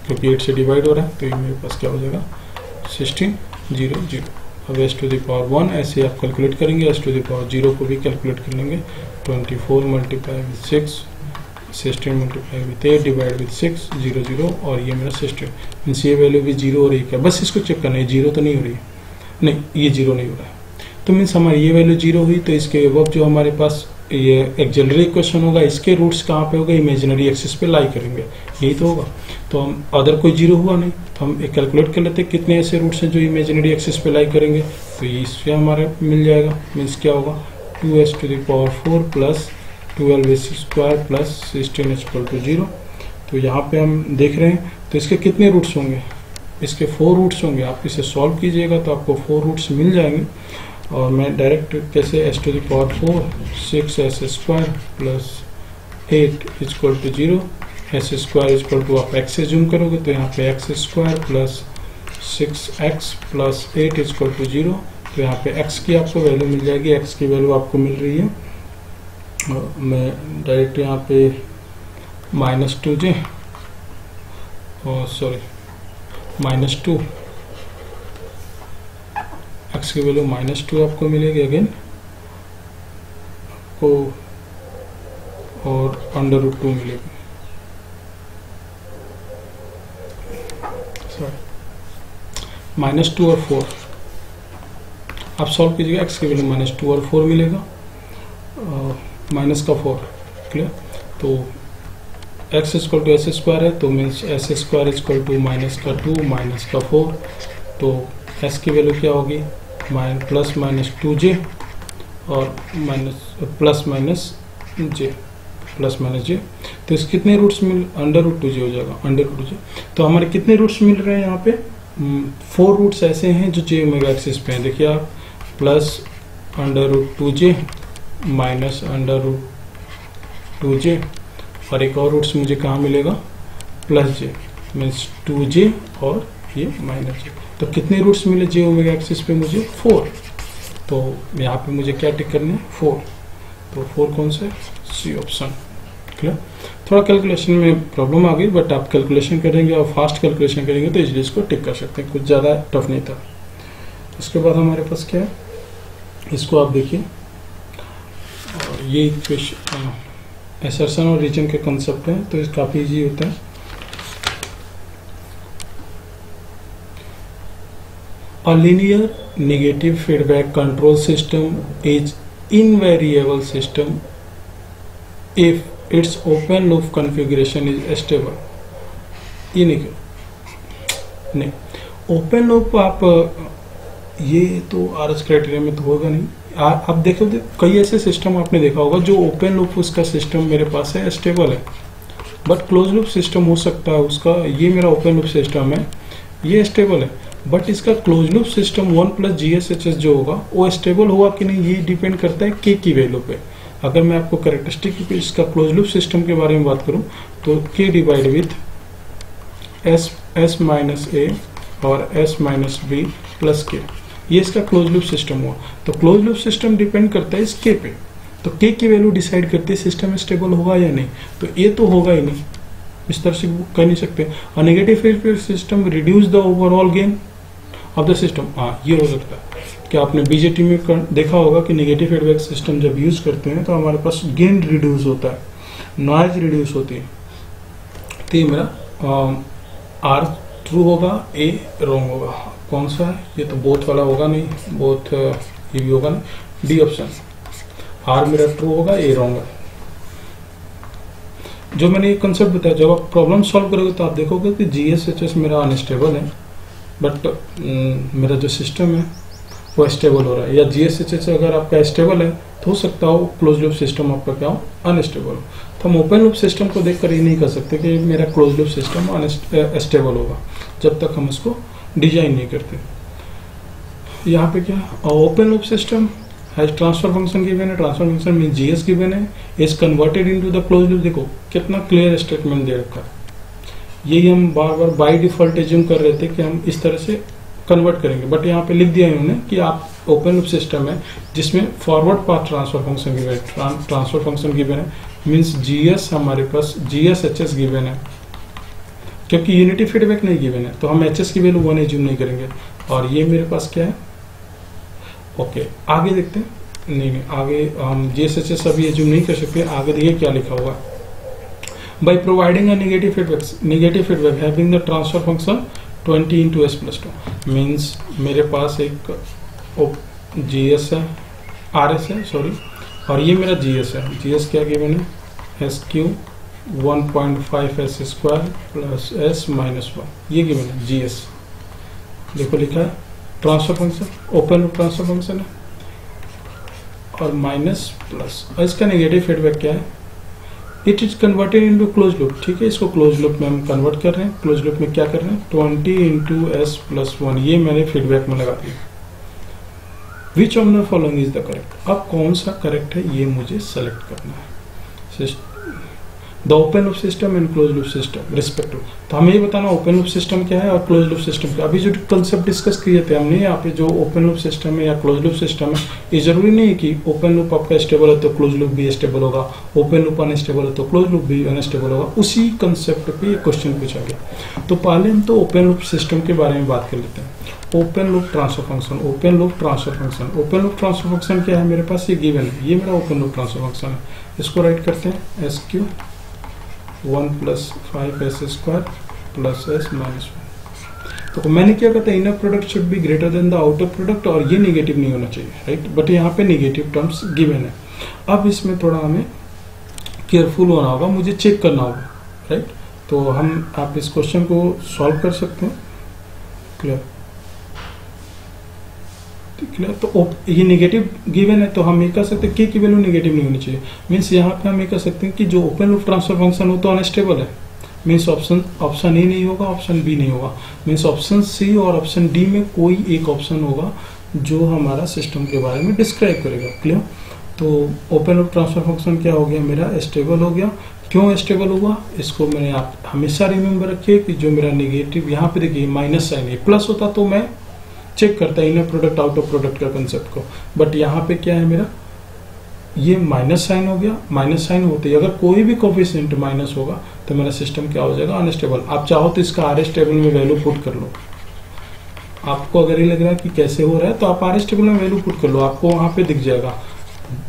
क्योंकि 8 से डिवाइड हो रहा है। तो ये मेरे पास क्या हो जाएगा 16, 0, 0। अब s⁻1 ऐसे आप कैलकुलेट करेंगे, s⁻0 को भी कैलकुलेट कर लेंगे। 24 multiply with 6, 16 multiply with 8 divide with 6, 0, 0 और ये मेरा 16 मीन्स ये वैल्यू भी 0 हो रही है क्या, बस इसको चेक करना है 0 तो नहीं हो रही है, नहीं ये 0 नहीं हो रहा है। तो मीन्स हमारी ये वैल्यू 0 हुई, तो इसके वक्त जो हमारे पास ये एक्सिलरी इक्वेशन होगा इसके रूट्स कहाँ पे होगा, इमेजिनरी एक्सिस पे लाई करेंगे, यही तो होगा। तो हम अदर कोई 0 हुआ नहीं, तो हम एक कैलकुलेट कर लेते हैं कितने ऐसे रूट्स हैं जो इमेजिनरी एक्सिस पे लाई करेंगे। तो इससे हमारे मिल जाएगा, मीन्स क्या होगा 2s⁴ प्लस 12s² प्लस 16 = 0। तो यहाँ पे हम देख रहे हैं तो इसके कितने रूट्स होंगे, इसके 4 रूट्स होंगे। आप इसे सॉल्व कीजिएगा तो आपको 4 रूट्स मिल जाएंगे। और मैं डायरेक्ट कैसे s⁴ 6s² प्लस 8 = 0, s² आप x से जूम करोगे तो यहाँ पे x² प्लस 6x प्लस 8 = 0। तो यहाँ पे x की आपको वैल्यू मिल जाएगी, x की वैल्यू आपको मिल रही है, मैं डायरेक्ट यहाँ पे -2j और सॉरी -2 x की वैल्यू -2 आपको मिलेगी अगेन आपको, और √2 मिलेगी, सॉरी -2 और 4 आप सॉल्व कीजिएगा, x की वैल्यू -2 और 4 मिलेगा, -4 क्लियर। तो x = s² है, तो मीन्स s² = -2 तो s की वैल्यू क्या होगी +-2j और +-j। तो इस कितने रूट्स मिल √2j हो जाएगा, √2j। तो हमारे कितने रूट्स मिल रहे हैं यहाँ पे 4 रूट्स ऐसे हैं जो j ओमेगा एक्सिस पे हैं। देखिए आप +√2j -√2j और एक और रूट्स मुझे कहाँ मिलेगा +j मीन्स 2j और ये -j। तो कितने रूट्स मिले j ओमेगा एक्सिस पे मुझे 4। तो यहाँ पे मुझे क्या टिक करना है 4। तो 4 कौन सा है, सी ऑप्शन क्लियर। थोड़ा कैलकुलेशन में प्रॉब्लम आ गई, बट आप कैलकुलेशन करेंगे और फास्ट कैलकुलेशन करेंगे तो इजीली इसको टिक कर सकते हैं, कुछ ज़्यादा टफ नहीं था। उसके बाद हमारे पास क्या है, इसको आप देखिए, ये इक्वेशन एसर्शन और रीजन के कंसेप्ट है, तो काफ़ी इजी होता है। A linear negative feedback control system is invariable system if its open loop configuration is stable। ये नहीं ओपन लूप आप ये तो RS क्राइटेरिया में तो होगा नहीं। आप देखो कई ऐसे सिस्टम आपने देखा होगा जो ओपन लूप उसका सिस्टम मेरे पास है स्टेबल है, बट क्लोज लूप सिस्टम हो सकता है उसका, ये मेरा ओपन लूप सिस्टम है ये स्टेबल है, बट इसका क्लोज लूप सिस्टम 1 + GSHS जो होगा वो स्टेबल होगा कि नहीं, ये डिपेंड करता है k की वैल्यू पे। अगर मैं आपको कैरेक्टरिस्टिक इसका क्लोज लूप सिस्टम के बारे में बात करूं तो k divide with S minus A और एस माइनस बी प्लस के, ये इसका क्लोज लूप सिस्टम हुआ। तो क्लोज लूप सिस्टम डिपेंड करता है इस के पे, तो के की वैल्यू डिसाइड करती है सिस्टम स्टेबल होगा या नहीं। तो ये तो होगा ही नहीं, इस तरह से कह नहीं सकते। और negative feedback system reduce the overall gain of the system. हाँ, ये हो सकता है कि आपने बीजेटी में देखा होगा कि नेगेटिव फीडबैक सिस्टम जब यूज करते हैं तो हमारे पास गेन रिड्यूस होता है, नॉइज रिड्यूस होती है। तो ये मेरा आर ट्रू होगा, ए रॉन्ग होगा। कौन सा है ये? तो बोथ वाला होगा नहीं, बोथ ये भी होगा नहीं, डी ऑप्शन। आर मेरा ट्रू होगा, ए रॉन्ग है। जो मैंने ये कंसेप्ट बताया, जब आप प्रॉब्लम सॉल्व करोगे तो आप देखोगे कि GSHS मेरा अनस्टेबल है, बट मेरा जो सिस्टम है वो स्टेबल हो रहा है। या GSHS अगर आपका स्टेबल है तो हो सकता हो क्लोज लूप सिस्टम आपका क्या हो, अनस्टेबल हो। तो हम ओपन लूप सिस्टम को देखकर ये नहीं कर सकते कि मेरा क्लोज लूप सिस्टम स्टेबल होगा, जब तक हम उसको डिजाइन नहीं करते। यहाँ पे क्या open loop system has transfer function given है, transfer function mean GS given है, is converted into the close loop. देखो कितना क्लियर स्टेटमेंट दे रखा है। यही हम बार बार बाय डिफॉल्ट एज्यूम कर रहे थे कि हम इस तरह से कन्वर्ट करेंगे, बट यहाँ पे लिख दिया इन्होंने कि आप ओपन लूप सिस्टम है जिसमें forward path transfer function given है, ट्रांसफर फंक्शन गिवन है मीन्स GS हमारे पास GSHS गिवन है, क्योंकि यूनिटी फीडबैक नहीं गिवन है तो हम HS की वैल्यू 1 एज्यूम नहीं करेंगे। और ये मेरे पास क्या है, ओके आगे देखते हैं। नहीं, आगे हम GSHS अभी एज्यूम नहीं कर सकते। आगे देखिए क्या लिखा हुआ है, by providing a negative feedback having the transfer function 20 into s plus 2 means मेरे पास एक GS है, RS है सॉरी, और ये मेरा GS है। GS क्या गिवन है, SQ 1.5 s square plus s minus 1, ये गिवन है GS। देखो लिखा है transfer function, open loop transfer function है, और माइनस प्लस, और इसका नेगेटिव फीडबैक क्या है, it is converted into close loop. ठीक है, इसको क्लोज लूप में हम कन्वर्ट कर रहे हैं। क्लोज लूप में क्या कर रहे हैं, 20 into s plus 1, ये मैंने फीडबैक में लगा दिया। विच of the following is the correct, अब कौन सा करेक्ट है ये मुझे सेलेक्ट करना है। The open loop system and close loop system respective. तो हमें ये बताना ओपन लूप सिस्टम क्या है और क्लोज लूप सिस्टम क्या। अभी जो कंसेप्ट डिस्कस किए थे हमने, यहाँ पे जो ओपन लूप सिस्टम है या क्लोज लूप सिस्टम है, ये जरूरी नहीं है कि ओपन लूप आपका स्टेबल है तो क्लोज लूप भी स्टेबल होगा, ओपन लूप अनस्टेबल है तो क्लोज लूप भी अनस्टेबल होगा। उसी कंसेप्ट पे ये क्वेश्चन पूछा गया। तो पहले हम तो ओपन लूप सिस्टम के बारे में बात कर लेते हैं। Open loop transfer function, open loop transfer function, open loop transfer function क्या है, मेरे पास ये गिवन है, ये मेरा ओपन लूप ट्रांसफर फंक्शन है। इसको राइट करते हैं SQ 1 plus 5s square plus s minus 1। तो मैंने क्या कहता है, inner product should be greater than the outer product, और ये नेगेटिव नहीं होना चाहिए, राइट। बट यहाँ पे नेगेटिव टर्म्स गिवन है। अब इसमें थोड़ा हमें केयरफुल होना होगा, मुझे चेक करना होगा, राइट। तो आप इस क्वेश्चन को सॉल्व कर सकते हैं। क्लियर, तो ये नेगेटिव गिवन है तो हम ये कह सकते हैं की वैल्यू नेगेटिव नहीं होनी चाहिए। मीन्स यहाँ पे हम ये कह सकते हैं कि जो ओपन लूप ट्रांसफर फंक्शन हो तो अनस्टेबल है। मीन्स ऑप्शन ए नहीं होगा, ऑप्शन बी नहीं होगा। मीन्स ऑप्शन सी और ऑप्शन डी में कोई एक ऑप्शन होगा जो हमारा सिस्टम के बारे में डिस्क्राइब करेगा। क्लियर, तो ओपन लूप ट्रांसफर फंक्शन क्या हो गया, मेरा स्टेबल हो गया। क्यों स्टेबल हुआ, इसको मैंने आप हमेशा रिमेंबर रखिए कि जो मेरा नेगेटिव यहाँ पे देखिए माइनस साइन है, प्लस होता तो मैं चेक करता है inner product out of product का कंसेप्ट को। बट यहाँ पे क्या है, मेरा ये माइनस साइन हो गया। माइनस साइन होते ही अगर कोई भी कोफिशिएंट माइनस होगा तो मेरा सिस्टम क्या हो जाएगा, अनस्टेबल। आप चाहो तो इसका RS टेबल में वैल्यू पुट कर लो। आपको अगर ये लग रहा है कि कैसे हो रहा है तो आप RS टेबल में वैल्यू पुट कर लो, आपको वहां पे दिख जाएगा।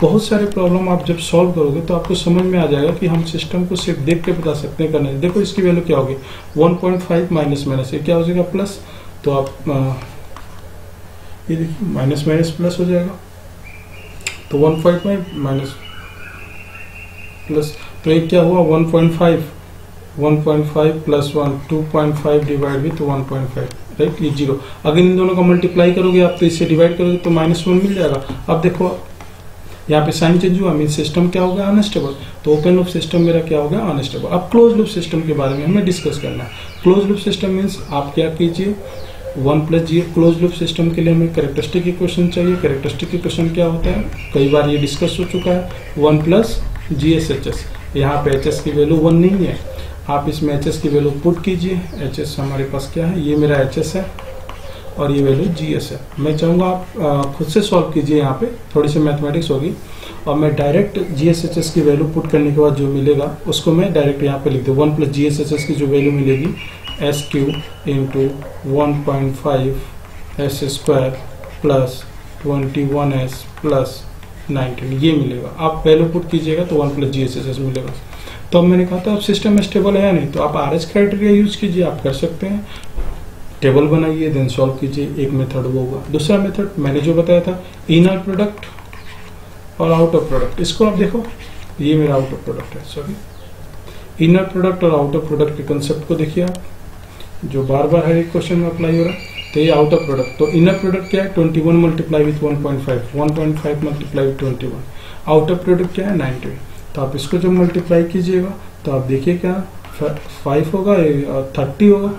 बहुत सारे प्रॉब्लम आप जब सॉल्व करोगे तो आपको समझ में आ जाएगा कि हम सिस्टम को सिर्फ देख के बता सकते हैं, करना। देखो इसकी वैल्यू क्या होगी, 1.5 माइनस माइनस, ये क्या हो जाएगा प्लस। तो आप ये देखिए माइनस माइनस प्लस हो जाएगा, तो 1.5 माइनस प्लस, तो ये क्या हुआ 1.5 प्लस 1 2.5 डिवाइड विथ 1.5, राइट। ये 0। अगर इन दोनों का मल्टीप्लाई करोगे आप तो इससे डिवाइड करोगे तो -1 मिल जाएगा। अब देखो यहाँ पे साइन चेंज हुआ, मीन सिस्टम क्या हो गया, अनस्टेबल। तो ओपन लूप सिस्टम मेरा क्या हो गया, अनस्टेबल। अब क्लोज लूप सिस्टम के बारे में हमें डिस्कस करना है। क्लोज लूप सिस्टम मीन्स आप क्या कीजिए, 1 प्लस जी। क्लोज लूप सिस्टम के लिए हमें कैरेक्टरिस्टिक इक्वेशन चाहिए। कैरेक्टरिस्टिक इक्वेशन क्या होता है, कई बार ये डिस्कस हो चुका है, 1 प्लस GSHS। यहाँ पे HS की वैल्यू 1 नहीं है। आप इसमें एच एस की वैल्यू पुट कीजिए। एच एस हमारे पास क्या है, ये मेरा एच एस है और ये वैल्यू जी एस है। मैं चाहूँगा आप खुद से सॉल्व कीजिए, यहाँ पे थोड़ी सी मैथमेटिक्स होगी और मैं direct G S H S की वैल्यू पुट करने के बाद जो मिलेगा उसको मैं डायरेक्ट यहाँ पे लिख दूँ। 1 plus G S H S की जो वैल्यू मिलेगी S Q into 1.5 S square plus 21s plus 19 ये मिलेगा। आप वैल्यू पुट कीजिएगा तो 1 plus G S H S मिलेगा। तो अब मैंने कहा था अब सिस्टम स्टेबल है या नहीं, तो आप आर एच क्राइटेरिया यूज कीजिए, आप कर सकते हैं। टेबल बनाइए देन सॉल्व कीजिए, एक मेथड वो होगा। दूसरा मेथड मैंने जो बताया था इनर प्रोडक्ट और आउट ऑफ प्रोडक्ट, इसको आप देखो, ये मेरा आउट ऑफ प्रोडक्ट है, सॉरी इनर प्रोडक्ट और आउट ऑफ प्रोडक्ट के कंसेप्ट को देखिए आप, जो बार बार हर एक क्वेश्चन में अप्लाई हो रहा है। तो ये आउट ऑफ प्रोडक्ट, तो इनर प्रोडक्ट क्या है 21 multiply with 1.5 1.5 multiply with 21, out of product क्या है 19। तो आप इसको जब मल्टीप्लाई कीजिएगा तो आप देखिए क्या 5 होगा 30 होगा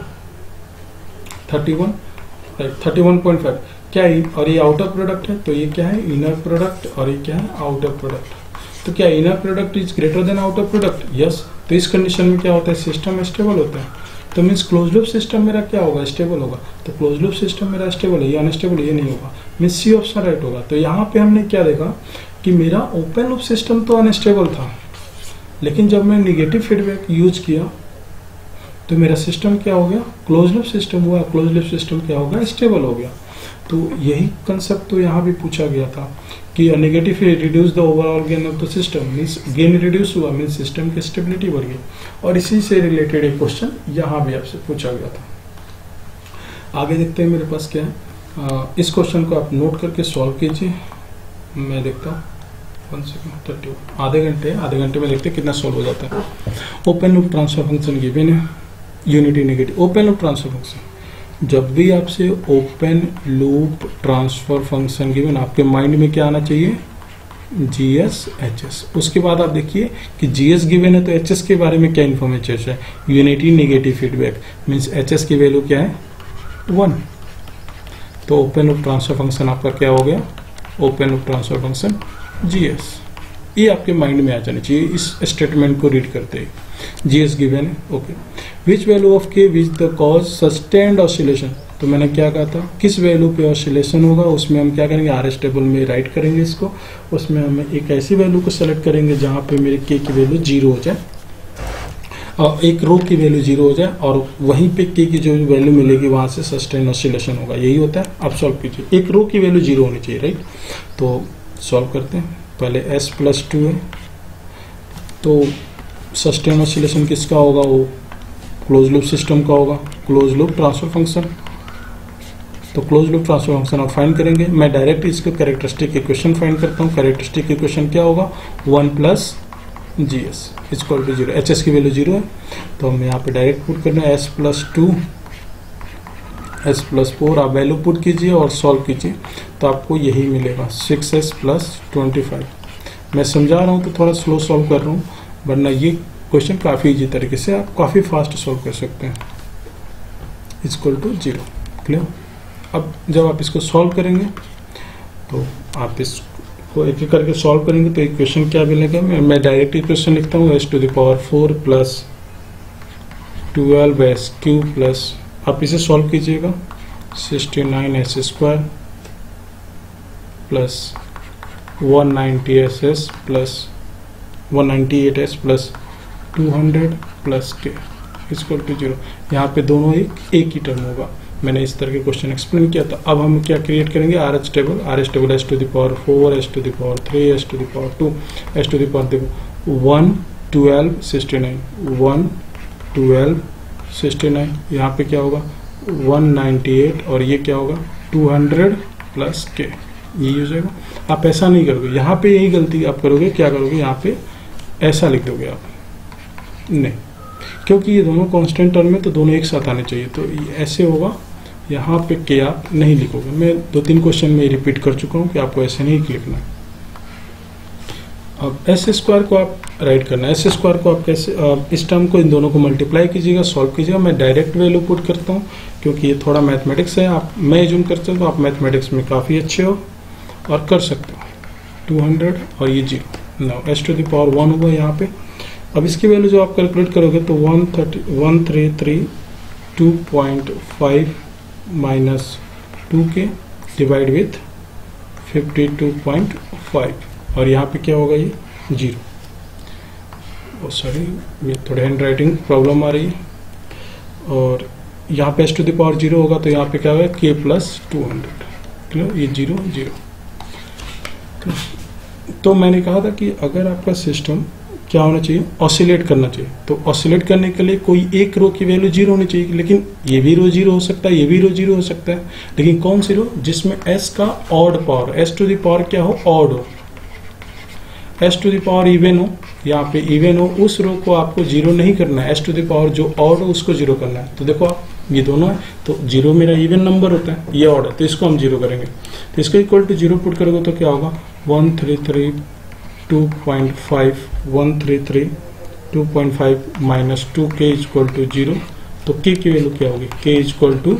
31.5 क्या है, और ये आउट ऑफ प्रोडक्ट है तो ये क्या है इनर प्रोडक्ट और ये क्या है आउट ऑफ प्रोडक्ट। तो क्या inner product is greater than out of product, yes. तो इस कंडीशन में क्या होता है सिस्टम स्टेबल होता है। तो मीन्स क्लोज लूप सिस्टम मेरा क्या होगा स्टेबल होगा। तो क्लोज लूप सिस्टम मेरा स्टेबल है या अनस्टेबल है, ये नहीं होगा, मीन्स सी ऑप्शन राइट होगा। तो यहाँ पे हमने क्या देखा कि मेरा ओपन लूप सिस्टम तो अनस्टेबल था, लेकिन जब मैं निगेटिव फीडबैक यूज किया तो मेरा सिस्टम क्या हो गया क्लोज लूप सिस्टम हुआ। क्लोज लूप सिस्टम क्या होगा स्टेबल हो गया। तो यही कंसेप्ट तो यहाँ भी पूछा गया था कि negative reduce the overall gain of the system, means gain reduce हुआ मीन्स सिस्टम की स्टेबिलिटी बढ़ गई। और इसी से रिलेटेड एक क्वेश्चन यहाँ भी आपसे पूछा गया था। आगे देखते हैं मेरे पास क्या है। इस क्वेश्चन को आप नोट करके सॉल्व कीजिए। मैं देखता हूँ 1 सेकंड 31 आधे घंटे में देखते हैं कितना सॉल्व हो जाता है। Open loop transfer function given है, unity negative. Open loop transfer function, जब भी आपसे open loop transfer function given आपके माइंड में क्या आना चाहिए जी एस एच एस। उसके बाद आप देखिए कि जी एस गिवन है तो एच एस के बारे में क्या इन्फॉर्मेशन है, unity negative feedback means H S की वैल्यू क्या है 1। तो ओपन लूप ट्रांसफर फंक्शन आपका क्या हो गया open loop transfer function G S. ये आपके माइंड में आ जाना चाहिए इस स्टेटमेंट को रीड करते ही। जी एस गिवन है ओके। विच वैल्यू ऑफ के which the cause sustained oscillation, तो मैंने क्या कहा था किस वैल्यू पे ऑसिलेशन होगा उसमें हम क्या करेंगे आर एस टेबल में राइट करेंगे इसको। उसमें हम एक ऐसी वैल्यू को सेलेक्ट करेंगे जहाँ पे मेरे के की वैल्यू 0 हो जाए और एक रो की वैल्यू 0 हो जाए और वहीं पे के की जो वैल्यू मिलेगी वहाँ से सस्टेन ऑसिलेशन होगा, यही होता है। आप सॉल्व कीजिए, एक रो की वैल्यू 0 होनी चाहिए राइट। तो सॉल्व करते हैं, पहले s+2 है तो सस्टेन ऑसिलेशन किसका होगा वो क्लोज लूप सिस्टम का होगा, क्लोज लूप ट्रांसफर फंक्शन। तो क्लोज लूप ट्रांसफर फंक्शन आप फाइंड करेंगे। मैं डायरेक्ट इसका कैरेक्टरिस्टिक इक्वेशन फाइंड करता हूँ। कैरेक्टरिस्टिक इक्वेशन क्या होगा 1 plus G S equal to 0। H S की वैल्यू 0 है तो हम यहाँ पे डायरेक्ट पुट करना है s+2 s+4 आप वैल्यू पुट कीजिए और सॉल्व कीजिए तो आपको यही मिलेगा 6s + 25। मैं समझा रहा हूँ तो थोड़ा स्लो सॉल्व कर रहा हूँ, वरना ये क्वेश्चन काफ़ी इजी तरीके से आप काफ़ी फास्ट सॉल्व कर सकते हैं। Equal to 0 clear. अब जब आप इसको सॉल्व करेंगे तो आप इसको एक एक करके सॉल्व करेंगे तो इक्वेशन क्या मिलेगा। मैं डायरेक्ट इक्वेशन लिखता हूँ s⁴ प्लस 12s³ प्लस आप इसे सॉल्व कीजिएगा 69s² plus 190s plus 198s plus 200 plus के इक्वल टू 0। यहाँ पे दोनों एक ही टर्म होगा। मैंने इस तरह के क्वेश्चन एक्सप्लेन किया था। अब हम क्या क्रिएट करेंगे R H table s⁴ s⁴ s⁴ s⁴ 2 s⁴ 1 12 69 1 12 69 यहाँ पे क्या होगा 198 और ये क्या होगा 200 प्लस के, ये हो जाएगा। आप ऐसा नहीं करोगे, यहाँ पे यही गलती आप करोगे, क्या करोगे यहाँ पे ऐसा लिख दोगे आप नहीं, क्योंकि ये दोनों कांस्टेंट टर्म में तो दोनों एक साथ आने चाहिए। तो ऐसे होगा, यहाँ पे के आप नहीं लिखोगे। मैं 2-3 क्वेश्चन में रिपीट कर चुका हूँ कि आपको ऐसे नहीं लिखना। अब s² को आप राइट करना है। s² को आप कैसे इस टर्म को इन दोनों को मल्टीप्लाई कीजिएगा, सॉल्व कीजिएगा। मैं डायरेक्ट वैल्यू पुट करता हूँ क्योंकि ये थोड़ा मैथमेटिक्स है। आप मैं जूम करता हूँ तो आप मैथमेटिक्स में काफ़ी अच्छे हो और कर सकते हो। 200 और ये 0 नाउ s⁴ 1 हुआ यहाँ पे अब इसकी वैल्यू जो आप कैलकुलेट करोगे तो 1332.5 माइनस 2k डिवाइड विथ 52.5 और यहाँ पे क्या होगा ये 0। सॉरी ये थोड़ा हैंड राइटिंग प्रॉब्लम आ रही है। और यहाँ पे s टू द पावर 0 होगा तो यहाँ पे क्या होगा k प्लस 200, ये 0 0। तो मैंने कहा था कि अगर आपका सिस्टम क्या होना चाहिए, ऑसिलेट करना चाहिए, तो ऑसिलेट करने के लिए कोई एक रो की वैल्यू 0 होनी चाहिए, लेकिन ये भी रो 0 हो सकता है, ये भी रो 0 हो सकता है, लेकिन कौन सी रो जिसमें s का odd power, s to the power क्या हो, ऑड हो, s to the power even हो, यहाँ पे इवन हो, उस रो को आपको 0 नहीं करना है, s टू द पावर जो ऑड हो उसको 0 करना है। तो देखो आप ये दोनों है, तो 0 मेरा इवन नंबर होता है, ये ऑड है, तो इसको हम 0 करेंगे। तो इसको इक्वल टू 0 पुट करोगे तो क्या होगा 133.5 133.2.5 माइनस 2k इक्वल टू 0। तो k की वैल्यू क्या होगी, k इक्वल टू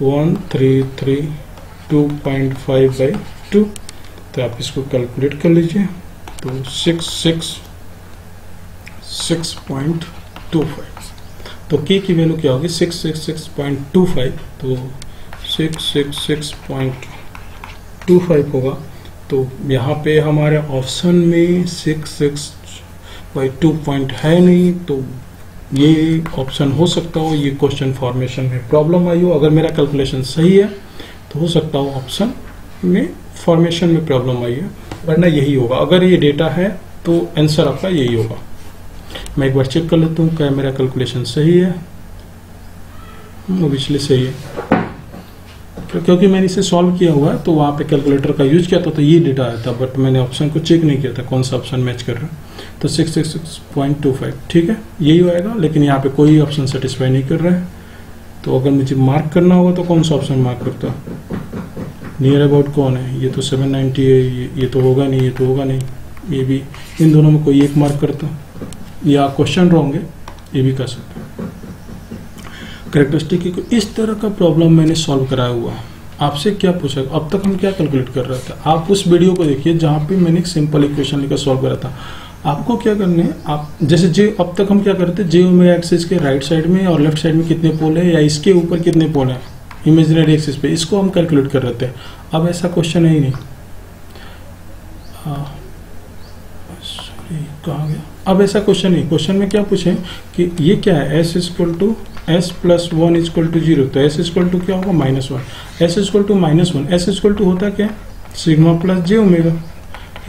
133.2.5/2। तो आप इसको कैलकुलेट कर लीजिए, तो 666.25। तो k की वैल्यू क्या होगी 666.25, तो 666.25 होगा। तो यहाँ पे हमारे ऑप्शन में 6/2 पॉइंट है नहीं, तो ये ऑप्शन हो सकता हो ये क्वेश्चन फॉर्मेशन में प्रॉब्लम आई हो। अगर मेरा कैलकुलेशन सही है तो हो सकता हो ऑप्शन में फॉर्मेशन में प्रॉब्लम आई है, वरना यही होगा। अगर ये डेटा है तो आंसर आपका यही होगा। मैं एक बार चेक कर लेता हूँ क्या मेरा कैलकुलेशन सही है। ऑब्वियसली सही है, क्योंकि मैंने इसे सॉल्व किया हुआ है, तो वहाँ पे कैलकुलेटर का यूज किया था तो ये डेटा आया था, बट मैंने ऑप्शन को चेक नहीं किया था कौन सा ऑप्शन मैच कर रहा है। तो 666.25 ठीक है, यही आएगा, लेकिन यहाँ पे कोई ऑप्शन सेटिस्फाई नहीं कर रहा है। तो अगर मुझे मार्क करना होगा तो कौन सा ऑप्शन मार्क करता है, नियर अबाउट कौन है, ये तो 790 है, ये तो होगा नहीं, ये तो होगा नहीं, ये भी, इन दोनों में कोई एक मार्क करता, या क्वेश्चन रॉन्ग है, ये भी कर सकते हैं। कैरेक्टरिस्टिक की इस तरह का प्रॉब्लम मैंने सॉल्व कराया हुआ है। आपसे क्या पूछा, अब तक हम क्या कैलकुलेट कर रहे थे, आप उस वीडियो को देखिए जहाँ पे मैंने एक सिंपल इक्वेशन लेकर सॉल्व करा था। आपको क्या करना है, आप जैसे जे अब तक हम क्या करते, जे ओमेगा एक्सिस के राइट साइड में और लेफ्ट साइड में कितने पोल है, या इसके ऊपर कितने पोल है इमेजिनरी एक्सिस पे, इसको हम कैलकुलेट कर रहे थे। अब ऐसा क्वेश्चन है ही नहीं, कहाँ गया, अब ऐसा क्वेश्चन नहीं। क्वेश्चन में क्या पूछे कि ये क्या है, s equal to s plus 1 equal to 0, तो s इक्वल टू क्या होगा -1, s equal to -1, s equal to होता क्या, sigma plus J omega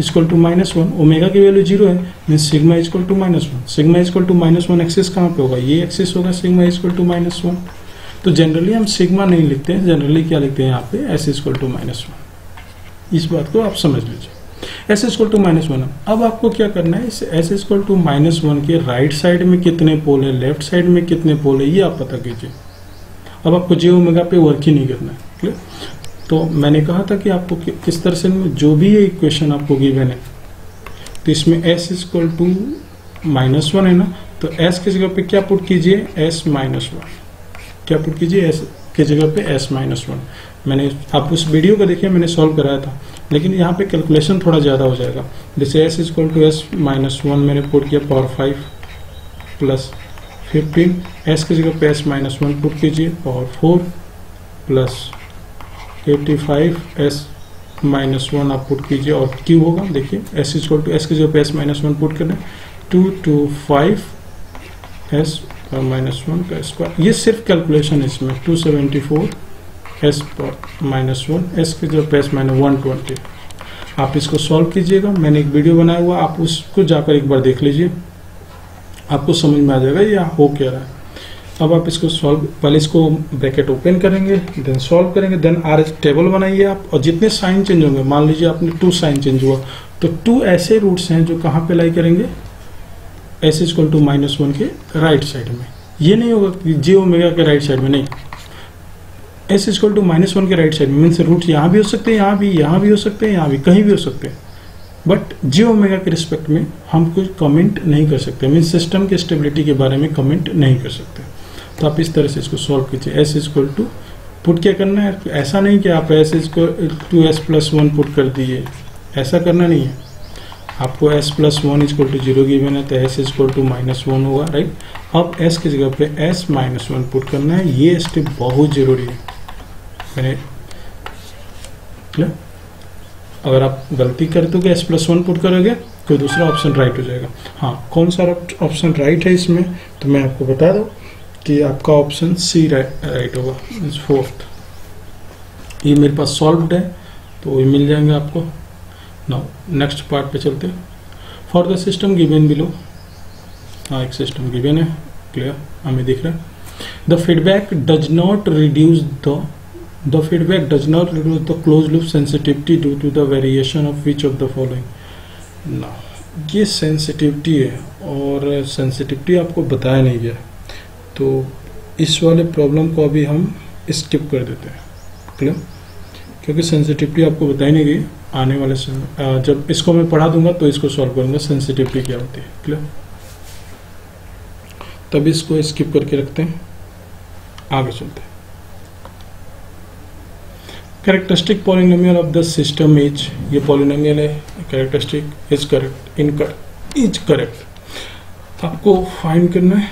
equal to -1, omega की वैल्यू 0 है, mean sigma equal to -1, sigma equal to -1 axis कहाँ पे होगा, ये एक्सिस होगा, सिग्मा इक्वल टू -1। तो जनरली हम सिग्मा नहीं लिखते हैं, जनरली क्या लिखते हैं यहाँ पे s इक्वल टू -1। इस बात को आप समझ लीजिए, s इक्वल टू -1। अब आपको क्या करना है, इस s इक्वल टू -1 के राइट साइड में कितने पोल है, लेफ्ट साइड में कितने पोल है, ये आप पता कीजिए। अब आपको जे ओमेगा पे वर्क ही नहीं करना है, क्लियर। तो मैंने कहा था कि आपको किस तरह से जो भी ये इक्वेशन आपको गिवन है, तो इसमें s इक्वल टू -1 है ना, तो s की जगह पे क्या पुट कीजिए, s-1, क्या पुट कीजिए, s की जगह पे s-1। मैंने आप उस वीडियो को देखिए, मैंने सॉल्व कराया था, लेकिन यहाँ पे कैलकुलेशन थोड़ा ज़्यादा हो जाएगा। जैसे s इक्वल टू s-1 मैंने पुट किया पावर 5 प्लस 15, s की जगह पे s-1 पुट कीजिए पावर 4 प्लस 85, s-1 आप पुट कीजिए और q होगा, देखिए s इक्वल टू s की जगह पे s-1 पुट करना 225 s-1 का स्क्वायर। ये सिर्फ कैलकुलेशन है इसमें, 274 s-1, s की जगह पे s-120। आप इसको सॉल्व कीजिएगा, मैंने एक वीडियो बनाया हुआ, आप उसको जाकर एक बार देख लीजिए, आपको समझ में आ जाएगा ये हो क्या रहा है। अब आप इसको सॉल्व, पहले इसको ब्रैकेट ओपन करेंगे, देन सॉल्व करेंगे, देन आर टेबल बनाइए आप, और जितने साइन चेंज होंगे, मान लीजिए आपने 2 साइन चेंज हुआ, तो 2 ऐसे रूट्स हैं जो कहाँ पे लाई करेंगे, s इक्वल टू -1 के राइट साइड में। ये नहीं होगा कि जे ओमेगा के राइट साइड में, नहीं, s इक्वल टू -1 के राइट साइड में, मीन्स रूट यहाँ भी हो सकते हैं, यहाँ भी हो सकते हैं, यहाँ भी, कहीं भी हो सकते हैं, बट जे ओमेगा के रिस्पेक्ट में हम कुछ कमेंट नहीं कर सकते, मीन्स सिस्टम के स्टेबिलिटी के बारे में कमेंट नहीं कर सकते। तो आप इस तरह से इसको सॉल्व कीजिए। s इक्वल टू पुट क्या करना है, ऐसा नहीं कि आप s equal to s+1 put कर दिए, ऐसा करना नहीं है। आपको s plus 1 equal to 0 given है तो s इजक्वल टू -1 होगा, राइट। अब s की जगह पे s माइनस 1 पुट करना है, ये स्टेप बहुत जरूरी है। मैंने अगर आप गलती कर दोगे s प्लस 1 पुट करोगे तो दूसरा ऑप्शन राइट हो जाएगा। हाँ, कौन सा ऑप्शन राइट है इसमें, तो मैं आपको बता दूं कि आपका ऑप्शन सी राइट होगा, मीन्स 4th। ये मेरे पास सॉल्व्ड है तो ये मिल जाएंगे आपको। नाउ नेक्स्ट पार्ट पे चलते हैं। For the system given below, हाँ एक सिस्टम गिवन है, क्लियर हमें दिख रहा है। The feedback does not reduce the close loop sensitivity due to the variation of which of the following. ना ये सेंसिटिविटी है और सेंसिटिविटी आपको बताया नहीं गया, तो इस वाले प्रॉब्लम को अभी हम स्किप कर देते हैं, क्लियर, क्योंकि सेंसिटिविटी आपको बताई नहीं गई। आने वाले समय जब इसको मैं पढ़ा दूंगा तो इसको सॉल्व करूंगा सेंसिटिविटी क्या होती है, क्लियर। तब इसको स्किप करके रखते हैं, आगे चलते हैं। Characteristic polynomial of the system is, ये पॉलिनोमियल है, characteristic is correct, incorrect, is correct आपको फाइंड करना है।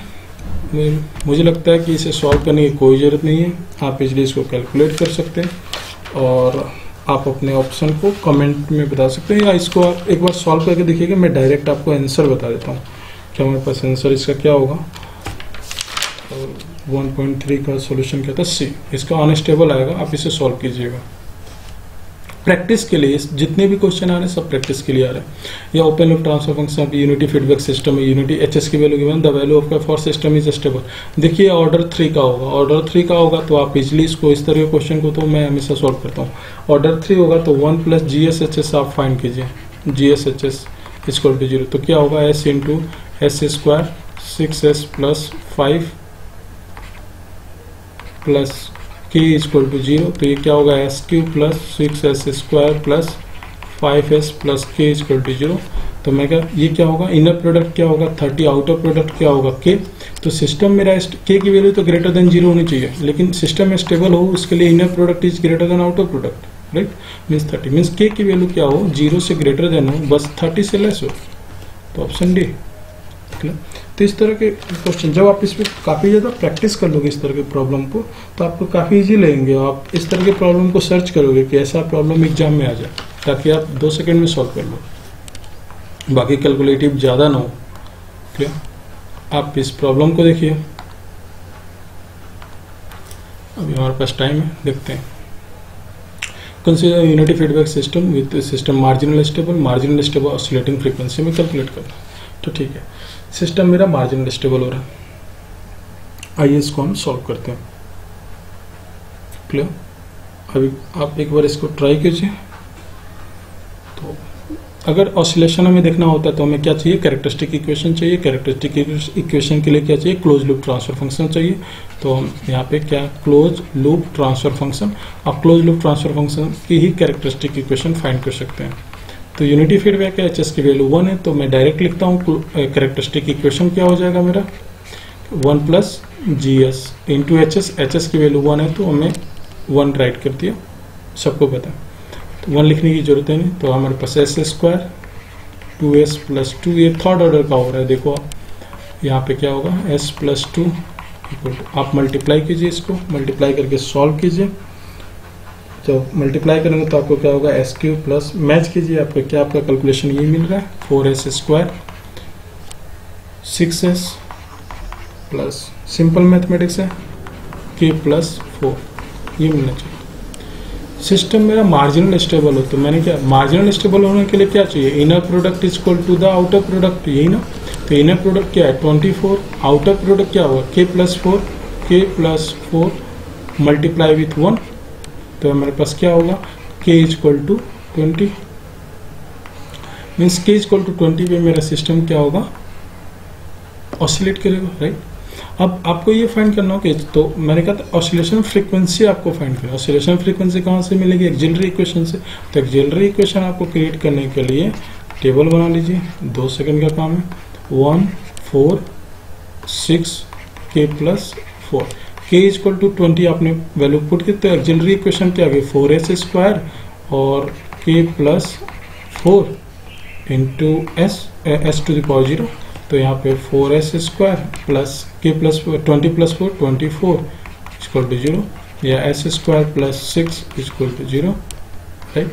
मुझे लगता है कि इसे सॉल्व करने की कोई ज़रूरत नहीं है, आप इजली इसको कैलकुलेट कर सकते हैं और आप अपने ऑप्शन को कमेंट में बता सकते हैं, या इसको आप एक बार सॉल्व करके देखिएगा। मैं डायरेक्ट आपको आंसर बता देता हूँ कि हमारे पास आंसर इसका क्या होगा। और 1.3 का सॉल्यूशन क्या था, सी। इसका अनस्टेबल आएगा, आप इसे सॉल्व कीजिएगा। प्रैक्टिस के लिए जितने भी क्वेश्चन आ रहे हैं सब प्रैक्टिस के लिए आ रहे हैं। या open loop transfer function, unity feedback system है, यूनिटी एचएस की value given, the value of for system is stable. देखिए ऑर्डर 3 का होगा, ऑर्डर 3 का होगा तो आप इजिली इसको, इस तरह के क्वेश्चन को तो मैं हमेशा सॉल्व करता हूँ। ऑर्डर 3 होगा तो 1 प्लस GSHS आप फाइंड कीजिए, GSHS इक्वल टू 0, तो क्या होगा s into S square 6s plus 5 plus k equal to 0, तो ये क्या होगा s cube plus 6s square plus 5s plus k equal to 0। तो मैं क्या, ये क्या होगा, इनर प्रोडक्ट क्या होगा 30, आउटर प्रोडक्ट क्या होगा k। तो सिस्टम मेरा k की वैल्यू तो ग्रेटर देन 0 होनी चाहिए, लेकिन सिस्टम में स्टेबल हो उसके लिए inner product is greater than outer product, right. Means 30 means k की वैल्यू क्या हो, 0 से ग्रेटर देन हो, बस 30 से लेस हो, तो ऑप्शन डी। तो इस तरह के क्वेश्चन जब आप इस पर काफ़ी ज़्यादा प्रैक्टिस कर लोगे इस तरह के प्रॉब्लम को, तो आपको काफ़ी इजी लगेंगे। आप इस तरह के प्रॉब्लम को सर्च करोगे कि ऐसा प्रॉब्लम एग्जाम में आ जाए, ताकि आप 2 सेकंड में सॉल्व कर लो, बाकी कैलकुलेटिव ज़्यादा ना हो, क्लियर। आप इस प्रॉब्लम को देखिए, अभी हमारे पास टाइम है, देखते हैं। Consider unity feedback system with system marginal stable oscillating frequency में कैलकुलेट करना। तो ठीक है, सिस्टम मेरा मार्जिनल स्टेबल हो रहा है, आइए इसको हम सॉल्व करते हैं, क्लियर। अभी आप एक बार इसको ट्राई कीजिए। तो अगर ऑसिलेशन हमें देखना होता है तो हमें क्या चाहिए, कैरेक्टरिस्टिक इक्वेशन चाहिए। कैरेक्टरिस्टिक इक्वेशन के लिए क्या चाहिए, क्लोज लूप ट्रांसफर फंक्शन चाहिए। तो हम यहाँ पे क्या, क्लोज लूप ट्रांसफर फंक्शन, और क्लोज लूप ट्रांसफर फंक्शन की ही कैरेक्टरिस्टिक इक्वेशन फाइंड कर सकते हैं। तो यूनिटी फीडबैक है, एचएस की वैल्यू 1 है, तो मैं डायरेक्ट लिखता हूँ कैरेक्टरिस्टिक इक्वेशन क्या हो जाएगा मेरा, 1 प्लस GS इंटू एचएस की वैल्यू 1 है तो हमें 1 राइट कर दिया, सबको पता है, तो 1 लिखने की जरूरत है नहीं। तो हमारे पास s स्क्वायर 2s प्लस 2, ये थर्ड ऑर्डर का हो रहा है, देखो यहाँ पे क्या होगा, s प्लस 2 इक्वल टू, आप मल्टीप्लाई कीजिए, इसको मल्टीप्लाई करके सॉल्व कीजिए। जब मल्टीप्लाई करेंगे तो आपको क्या होगा, एस क्यूब प्लस, मैच कीजिए आपका क्या, आपका कैलकुलेशन ये मिल रहा है 4s square 6s plus, simple mathematics है, k प्लस 4, ये मिलना चाहिए। सिस्टम मेरा मार्जिनल स्टेबल हो, तो मैंने क्या, मार्जिनल स्टेबल होने के लिए क्या चाहिए, inner product is equal to the outer product, यही ना। तो इनर प्रोडक्ट क्या है 24, आउटर प्रोडक्ट क्या होगा k प्लस 4 मल्टीप्लाई विथ 1, तो हमारे पास क्या होगा, k equal to 20, means k equal to 20 पे मेरा सिस्टम क्या होगा, ऑसिलेट करेगा, राइट। अब आपको ये फाइंड करना होगा, तो मैंने कहा था ऑसिलेशन फ्रीक्वेंसी आपको फाइंड करना। ऑसिलेशन फ्रीक्वेंसी कहाँ से मिलेगी, एक्सिलरी इक्वेशन से। तो एक्सिलरी इक्वेशन आपको क्रिएट करने के लिए टेबल बना लीजिए, 2 सेकंड का काम है। 1 4 6 k plus 4, k equal to 20 आपने वैल्यू पुट की, तो एक्सिलरी इक्वेशन क्या आ गई, 4s स्क्वायर और k plus 4 into S to the power 0, तो यहाँ पे 4s² plus k plus 20 plus 4 24 equal to 0, या s² plus 6 equal to 0, right.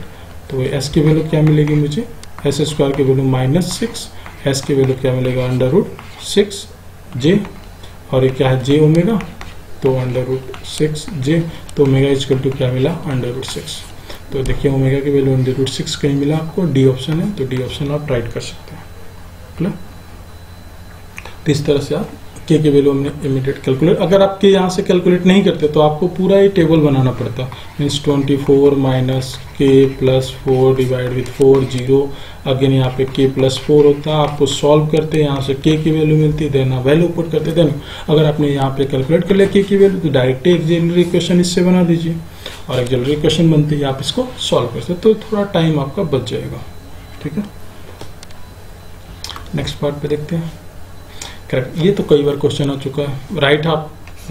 तो s की वैल्यू क्या मिलेगी मुझे, s² की वैल्यू -6, s की वैल्यू क्या मिलेगा √6j, और ये क्या है j ओमेगा, तो √6j, तो ओमेगा इक्वल टू क्या मिला √6। तो देखिए ओमेगा की वैल्यू √6 कहीं मिला आपको, डी ऑप्शन है, तो डी ऑप्शन आप राइट कर सकते हैं, क्लियर। तो इस तरह से आप के वैल्यू हमने इमीडिएट कैलकुलेट, अगर आपके यहाँ से कैलकुलेट नहीं करते तो आपको पूरा ही टेबल बनाना पड़ता, मीन्स 24 माइनस के प्लस 4 डिवाइड विथ 4 0, अगेन यहाँ पे के प्लस 4 होता है, आपको सॉल्व करते यहाँ से के की वैल्यू मिलती, देन वैल्यू पुट करते, देन अगर आपने यहाँ पे कैलकुलेट कर लिया के की वैल्यू तो डायरेक्ट एक्सिलरी इक्वेशन इससे बना दीजिए, और एक्सिलरी इक्वेशन बनते ही आप इसको सॉल्व कर सकते, तो थोड़ा टाइम आपका बच जाएगा, ठीक है। नेक्स्ट पार्ट पे देखते हैं। करेक्ट, ये तो कई बार क्वेश्चन आ चुका है,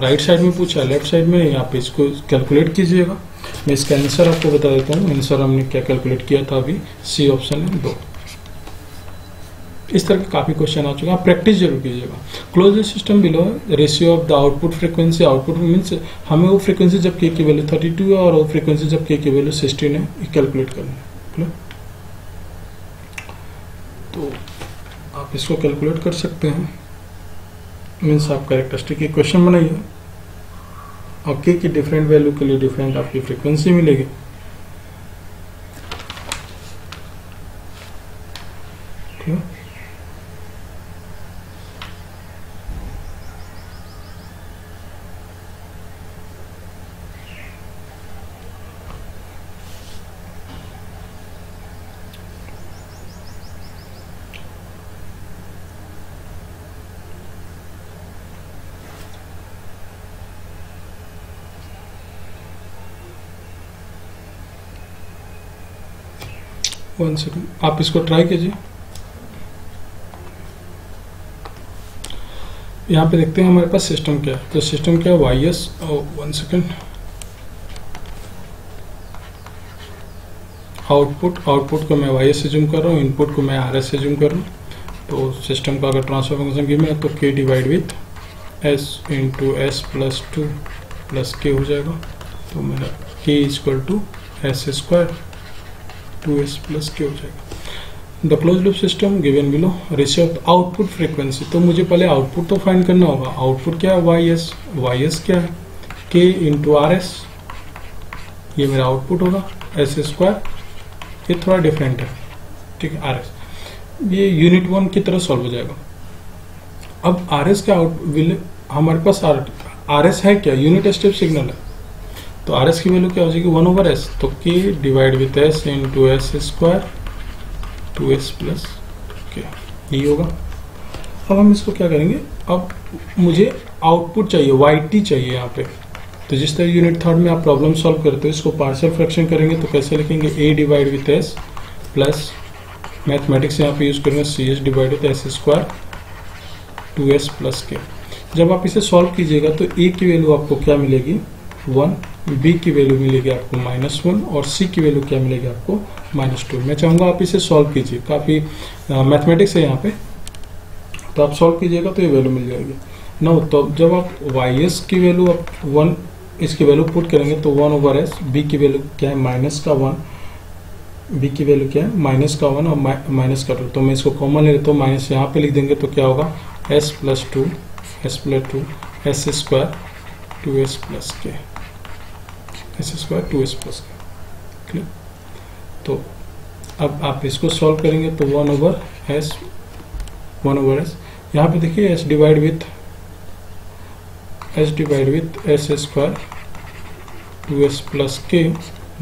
राइट साइड में पूछा, लेफ्ट साइड में नहीं, आप इसको कैलकुलेट कीजिएगा। मैं इसका आंसर आपको बता देता हूँ, आंसर हमने क्या कैलकुलेट किया था अभी, सी ऑप्शन है 2। इस तरह के काफी क्वेश्चन आ चुका है, आप प्रैक्टिस जरूर कीजिएगा। Closed system below ratio of the output frequency, output means हमें वो फ्रीक्वेंसी जब के की वैल्यू 32 है और वो फ्रीक्वेंसी जब के की वैल्यू 16 है, कैलकुलेट करना है, तो आप इसको कैलकुलेट कर सकते हैं। मीन्स आप कैरेक्टरिस्टिक इक्वेशन बनाइए और के की डिफरेंट वैल्यू के लिए डिफरेंट आपकी फ्रीक्वेंसी मिलेगी, ठीक है। वन सेकंड, आप इसको ट्राई कीजिए। यहाँ पे देखते हैं हमारे पास सिस्टम क्या है, तो सिस्टम क्या है वाईएस, वन सेकंड, आउटपुट को मैं वाईएस से जूम कर रहा हूँ, इनपुट को मैं आरएस से जूम कर रहा हूँ। तो सिस्टम का अगर ट्रांसफर फंक्शन गिवन है तो के divide with S into S plus 2 plus के हो जाएगा, तो मेरा के equal to s² 2s plus के हो जाएगा। The close loop system given below ratio of output frequency, तो मुझे पहले आउटपुट तो फाइंड करना होगा। आउटपुट क्या है वाईएस क्या है के इंटू आर एस, ये मेरा आउटपुट होगा s², ये थोड़ा डिफरेंट है, ठीक है। आर एस ये यूनिट 1 की तरह सॉल्व हो जाएगा। अब आर एस का हमारे पास आर एस है क्या, यूनिट स्टेप सिग्नल है, तो आर एस की वैल्यू क्या हो जाएगी 1/s, तो के divide with S into s² 2s plus के, यही होगा। अब हम इसको क्या करेंगे, अब मुझे आउटपुट चाहिए, yt चाहिए यहाँ पे, तो जिस तरह यूनिट 3 में आप प्रॉब्लम सॉल्व करते हो इसको पार्शियल फ्रैक्शन करेंगे तो कैसे लिखेंगे, a divide with s plus mathematics यहाँ पे यूज करेंगे cs divide with s² 2s plus के। जब आप इसे सॉल्व कीजिएगा तो a की वैल्यू आपको क्या मिलेगी 1, b की वैल्यू मिलेगी आपको -1 और c की वैल्यू क्या मिलेगी आपको -2। मैं चाहूँगा आप इसे सॉल्व कीजिए, काफ़ी मैथमेटिक्स है यहाँ पे, तो आप सॉल्व कीजिएगा तो ये वैल्यू मिल जाएगी। नो, तो जब आप वाईएस की वैल्यू आप 1 इसकी वैल्यू पुट करेंगे तो 1/s, b की वैल्यू क्या है -1, b की वैल्यू क्या है -1 और -2, तो मैं इसको कॉमन ले लेता हूँ, माइनस यहाँ पे लिख देंगे तो क्या होगा s plus 2 s² 2s plus के, s² 2s प्लस के, क्लियर। तो अब आप इसको सॉल्व करेंगे तो 1/s यहाँ पे देखिए s divide with s² 2s plus K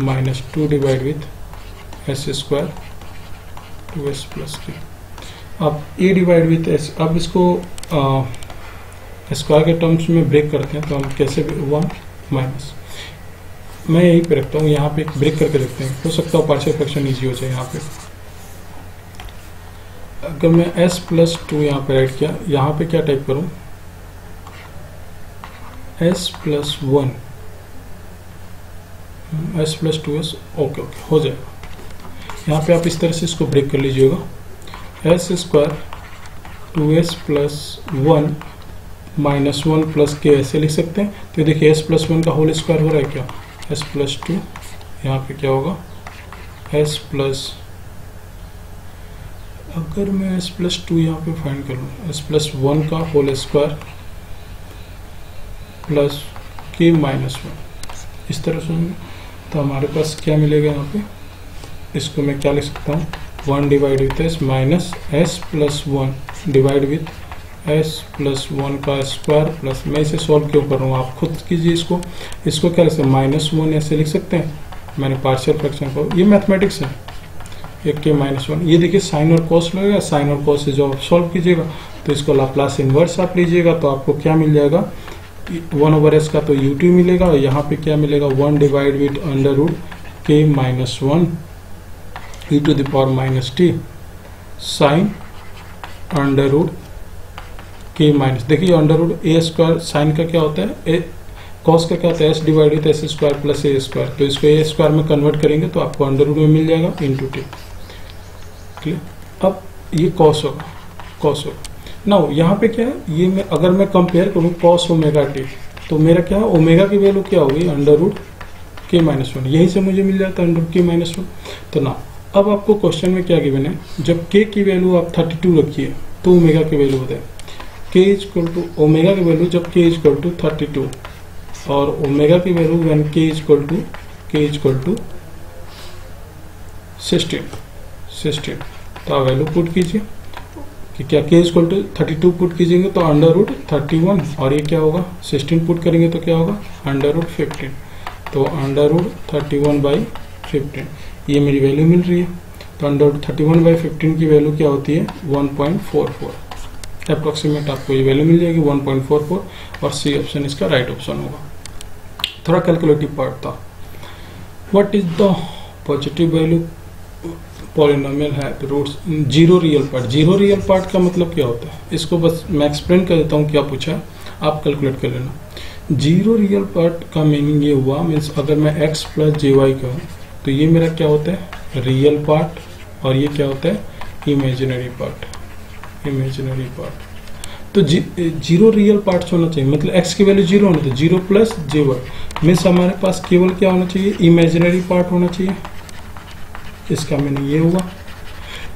minus 2 divide with s² 2s plus K. अब a डिवाइड विथ s, अब इसको स्क्वायर के टर्म्स में ब्रेक करते हैं तो हम कैसे 1 माइनस, मैं यहीं पे रखता हूँ, यहाँ पे एक ब्रेक करके रखते हैं, हो सकता है पार्शियल फ्रैक्शन इजी हो जाए। यहाँ पे अगर मैं s प्लस 2 यहाँ पे राइट किया, यहाँ पे क्या टाइप करूँ s plus 1 s plus 2s, okay हो जाएगा। यहाँ पे आप इस तरह से इसको ब्रेक कर लीजिएगा, S square 2s plus 1 minus 1 plus के ऐसे लिख सकते हैं। तो देखिए s प्लस 1 का होल स्क्वायर हो रहा है क्या, s प्लस 2, यहाँ पे क्या होगा s प्लस, अगर मैं s प्लस 2 यहाँ पे फाइंड कर लूँ, s प्लस 1 का whole square plus K minus 1, इस तरह से, तो हमारे पास क्या मिलेगा यहाँ पे, इसको मैं क्या लिख सकता हूँ, 1 divide with s minus s plus 1 divide with s plus 1 का स्क्वायर प्लस, मैं इसे सॉल्व क्यों कर रहा हूँ आप खुद कीजिए। इसको क्या लिख सकते हैं, माइनस 1 ऐसे लिख सकते हैं, मैंने पार्शियल फ्रैक्शन को, ये मैथमेटिक्स है, एक के माइनस 1, ये देखिए साइन और कॉस लगेगा, साइन और कॉस से जो आप सॉल्व कीजिएगा तो इसको लाप्लास इनवर्स आप लीजिएगा तो आपको क्या मिल जाएगा, 1/s का तो u2 मिलेगा, और यहाँ पे क्या मिलेगा 1 divide with under root K minus 1 e to the power minus T sine under root K minus, देखिए under root A square, sine का क्या होता है, कॉस का क्या होता है s divide with s square plus A square, तो इसको ए स्क्वायर में कन्वर्ट करेंगे तो आपको अंडर रूट में मिल जाएगा इंटू टी, क्लियर। अब ये कॉस होगा, कॉस होगा ना, यहाँ पे क्या है, ये मैं अगर मैं कंपेयर करूँ कॉस ओमेगा टी, तो मेरा क्या है, ओमेगा की वैल्यू क्या होगी, अंडर रूट के माइनस 1, यहीं से मुझे मिल जाता है अंडर रूट के माइनस 1। तो ना अब आपको क्वेश्चन में क्या गिवन है, जब k की वैल्यू आप 32 रखिए तो ओमेगा की वैल्यू बताए, k इक्वल टू ओमेगा की वैल्यू जब k इक्वल टू 32 और ओमेगा की value when k equal to 16, तो आप वैल्यू पुट कीजिए कि क्या k इक्वल टू 32 पुट कीजिएंगे तो अंडर रूट 31, और ये क्या होगा 16 पुट करेंगे तो क्या होगा अंडर रूट 15, तो अंडर रूट 31/15, ये मेरी वैल्यू मिल रही है। तो अंडर रूट 31/15 की वैल्यू क्या होती है 1.44, अप्रोक्सीमेट आपको ये वैल्यू मिल जाएगी 1.44, और सी ऑप्शन इसका राइट ऑप्शन होगा। थोड़ा कैलकुलेटिव पार्ट था, what is the positive value polynomial है रूट्स, जीरो रियल पार्ट का मतलब क्या होता है, इसको बस मैं एक्सप्लेन कर देता हूँ क्या पूछा है, आप कैलकुलेट कर लेना। जीरो रियल पार्ट का मीनिंग ये हुआ, मीन्स अगर मैं x प्लस जे वाई कहूँ तो ये मेरा क्या होता है रियल पार्ट, और ये क्या होता है इमेजिनरी पार्ट। तो जीरो रियल पार्ट्स होना चाहिए, मतलब x की वैल्यू जीरो होना चाहिए, 0 प्लस जे वाई मीन्स हमारे पास केवल क्या होना चाहिए इमेजिनरी पार्ट होना चाहिए, इसका मैंने ये हुआ।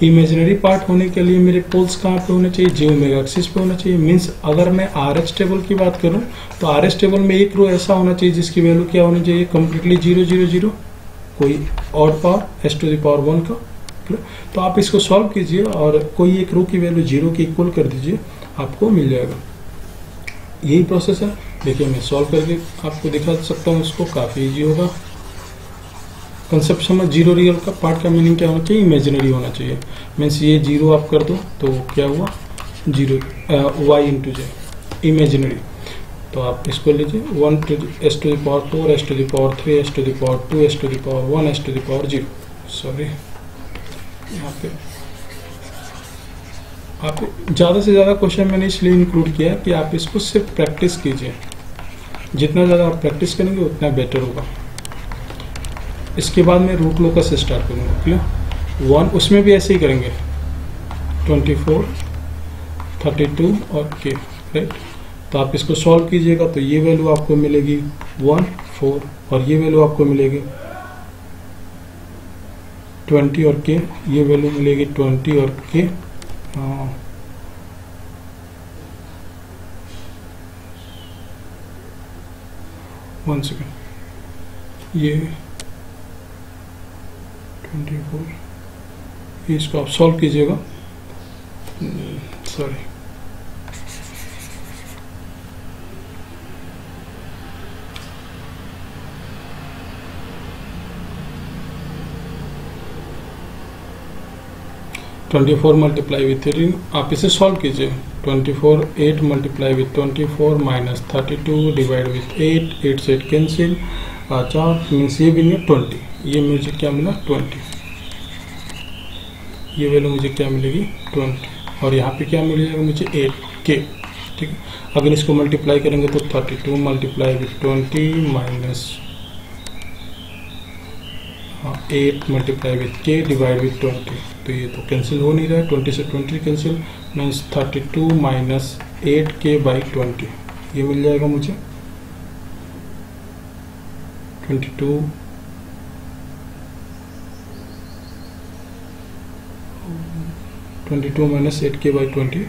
इमेजिनरी पार्ट होने के लिए मेरे पोल्स कहाँ पे होने चाहिए, जे ओमेगा एक्सिस पे होना चाहिए। मीन्स अगर मैं RH टेबल की बात करूँ तो RH टेबल में एक रो ऐसा होना चाहिए जिसकी वैल्यू क्या होनी चाहिए कम्प्लीटली 0 0 0, कोई odd power s to the power 1 का। तो आप इसको सॉल्व कीजिए और कोई एक रो की वैल्यू 0 की इक्वल कर दीजिए, आपको मिल जाएगा। यही प्रोसेस है, देखिए मैं सॉल्व करके आपको दिखा सकता हूँ, इसको काफ़ी ईजी होगा। कंसेप्ट समझ, जीरो रियल का पार्ट का मीनिंग क्या होना चाहिए इमेजिनरी होना चाहिए। मीन्स ये जीरो आप कर दो तो क्या हुआ zero y into J imaginary, तो आप इसको लीजिए 1 to s to the power 4 s to the power 3 s to the power 2 s to the power 1 s to the power 0। Sorry, यहाँ पे आप ज़्यादा से ज़्यादा क्वेश्चन मैंने इसलिए इंक्लूड किया कि आप इसको सिर्फ प्रैक्टिस कीजिए, जितना ज़्यादा आप प्रैक्टिस करेंगे उतना बेटर होगा। इसके बाद मैं रूट लोकस स्टार्ट करूँगा, क्लियर। 1 उसमें भी ऐसे ही करेंगे 24 32 और k, राइट। तो आप इसको सॉल्व कीजिएगा तो ये वैल्यू आपको मिलेगी 1 4, और ये वैल्यू आपको मिलेगी 20 और k, ये वैल्यू मिलेगी 20 और k। 1 सेकेंड, ये 24, इसको आप सॉल्व कीजिएगा, सॉरी 24 मल्टीप्लाई विथ 13, आप इसे सॉल्व कीजिए। 24 8 multiply with 24 minus 32 divide with 8 से 8 कैंसिल, 4 मीन्स ये भी नहीं 20, ये मुझे क्या मिला 20, ये वैल्यू मुझे क्या मिलेगी 20, और यहाँ पे क्या मिलेगा मुझे 8k, ठीक है। अगर इसको मल्टीप्लाई करेंगे तो 32 मल्टीप्लाई विथ 20 माइनस हाँ 8 मल्टीप्लाई विथ के डिवाइड विथ 20, तो ये तो कैंसिल हो नहीं रहा है, 20 से 20 cancel, means 32 minus 8k by 20, ये मिल जाएगा मुझे 22 माइनस 8k बाई 20,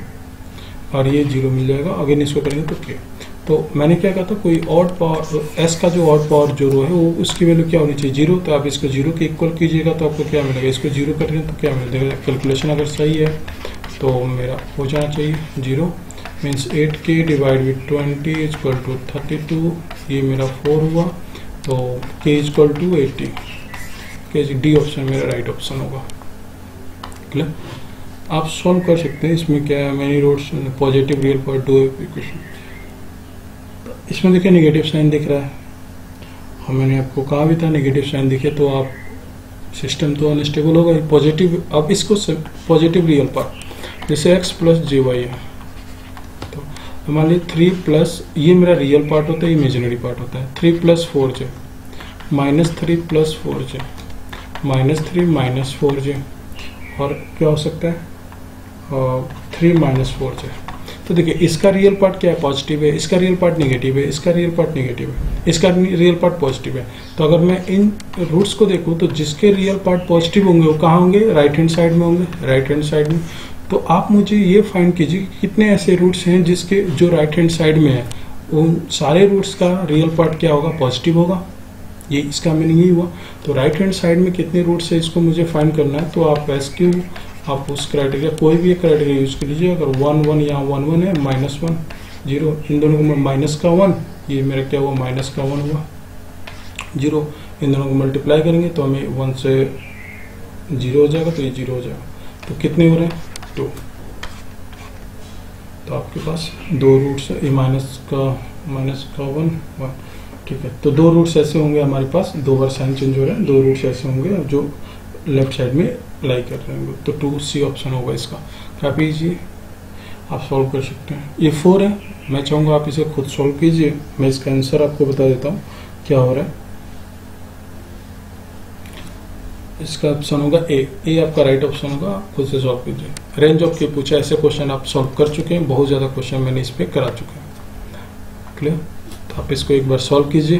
और ये 0 मिल जाएगा। अगेन इसको करेंगे तो k, तो मैंने क्या कहा था कोई ऑड पावर s का जो ऑड पावर जो रो है वो उसकी वैल्यू क्या होनी चाहिए 0, तो आप इसको 0 के इक्वल कीजिएगा तो आपको क्या मिलेगा, इसको 0 करेंगे तो क्या मिलेगा, कैलकुलेशन अगर सही है तो मेरा हो जाना चाहिए 0, means 8k divide with 20 equal to 32, ये मेरा 4 हुआ, तो k equal to 80, D option मेरा राइट ऑप्शन होगा। क्लियर, आप सॉल्व कर सकते हैं। इसमें क्या है, many roots positive real part दो इक्वेशन, इसमें देखिए नेगेटिव साइन दिख रहा है, और मैंने आपको कहा भी था नेगेटिव साइन दिखे तो आप सिस्टम तो अनस्टेबल होगा। पॉजिटिव, अब इसको पॉजिटिव रियल पार्ट जैसे x प्लस जे वाई है, तो मान लीजिए 3 प्लस, ये मेरा रियल पार्ट होता है, इमेजिनरी पार्ट होता है, 3 plus 4j minus 3 plus 4j minus 3 minus 4j, और क्या हो सकता है 3 माइनस 4j। तो देखिए इसका रियल पार्ट क्या है, पॉजिटिव है, इसका रियल पार्ट नेगेटिव है, इसका रियल पार्ट नेगेटिव है, इसका रियल पार्ट पॉजिटिव है। तो अगर मैं इन रूट्स को देखूं तो जिसके रियल पार्ट पॉजिटिव होंगे वो कहाँ होंगे, राइट हैंड साइड में होंगे, राइट हैंड साइड में। तो आप मुझे ये फाइंड कीजिए कि कितने ऐसे रूट्स हैं जिसके जो राइट हैंड साइड में है, उन सारे रूट्स का रियल पार्ट क्या होगा, पॉजिटिव होगा, ये इसका मीनिंग ही हुआ। तो राइट हैंड साइड में कितने रूट्स है इसको मुझे फाइंड करना है, तो आप एसक्यू आप उस क्राइटेरिया कोई भी एक क्राइटेरिया यूज कर लीजिए। अगर 1 1 यहाँ 1 1 है, माइनस 1 0, इन दोनों को माइनस का 1, ये मेरा क्या हुआ, माइनस का 1 हुआ 0, इन दोनों को मल्टीप्लाई करेंगे तो हमें 1 से 0 हो जाएगा, तो ये 0 हो जाएगा। तो कितने हो रहे हैं 2, तो आपके पास 2 रूट्स है, ये माइनस का 1 1, ठीक है। तो 2 रूट्स ऐसे होंगे हमारे पास, 2 बार साइन चेंज हो रहे हैं, 2 रूट्स ऐसे होंगे जो लेफ्ट साइड में लाई कर रहे हैं, तो 2C ऑप्शन होगा इसका। काफी ईजी, आप सॉल्व कर सकते हैं। ये 4 है, मैं चाहूँगा आप इसे खुद सॉल्व कीजिए, मैं इसका आंसर आपको बता देता हूँ क्या हो रहा है। इसका ऑप्शन होगा ए आपका राइट ऑप्शन होगा, आप खुद से सॉल्व कीजिए। रेंज ऑफ के पूछा, ऐसे क्वेश्चन आप सॉल्व कर चुके हैं, बहुत ज़्यादा क्वेश्चन मैंने इस पर करा चुके हैं। क्लियर, तो आप इसको एक बार सॉल्व कीजिए।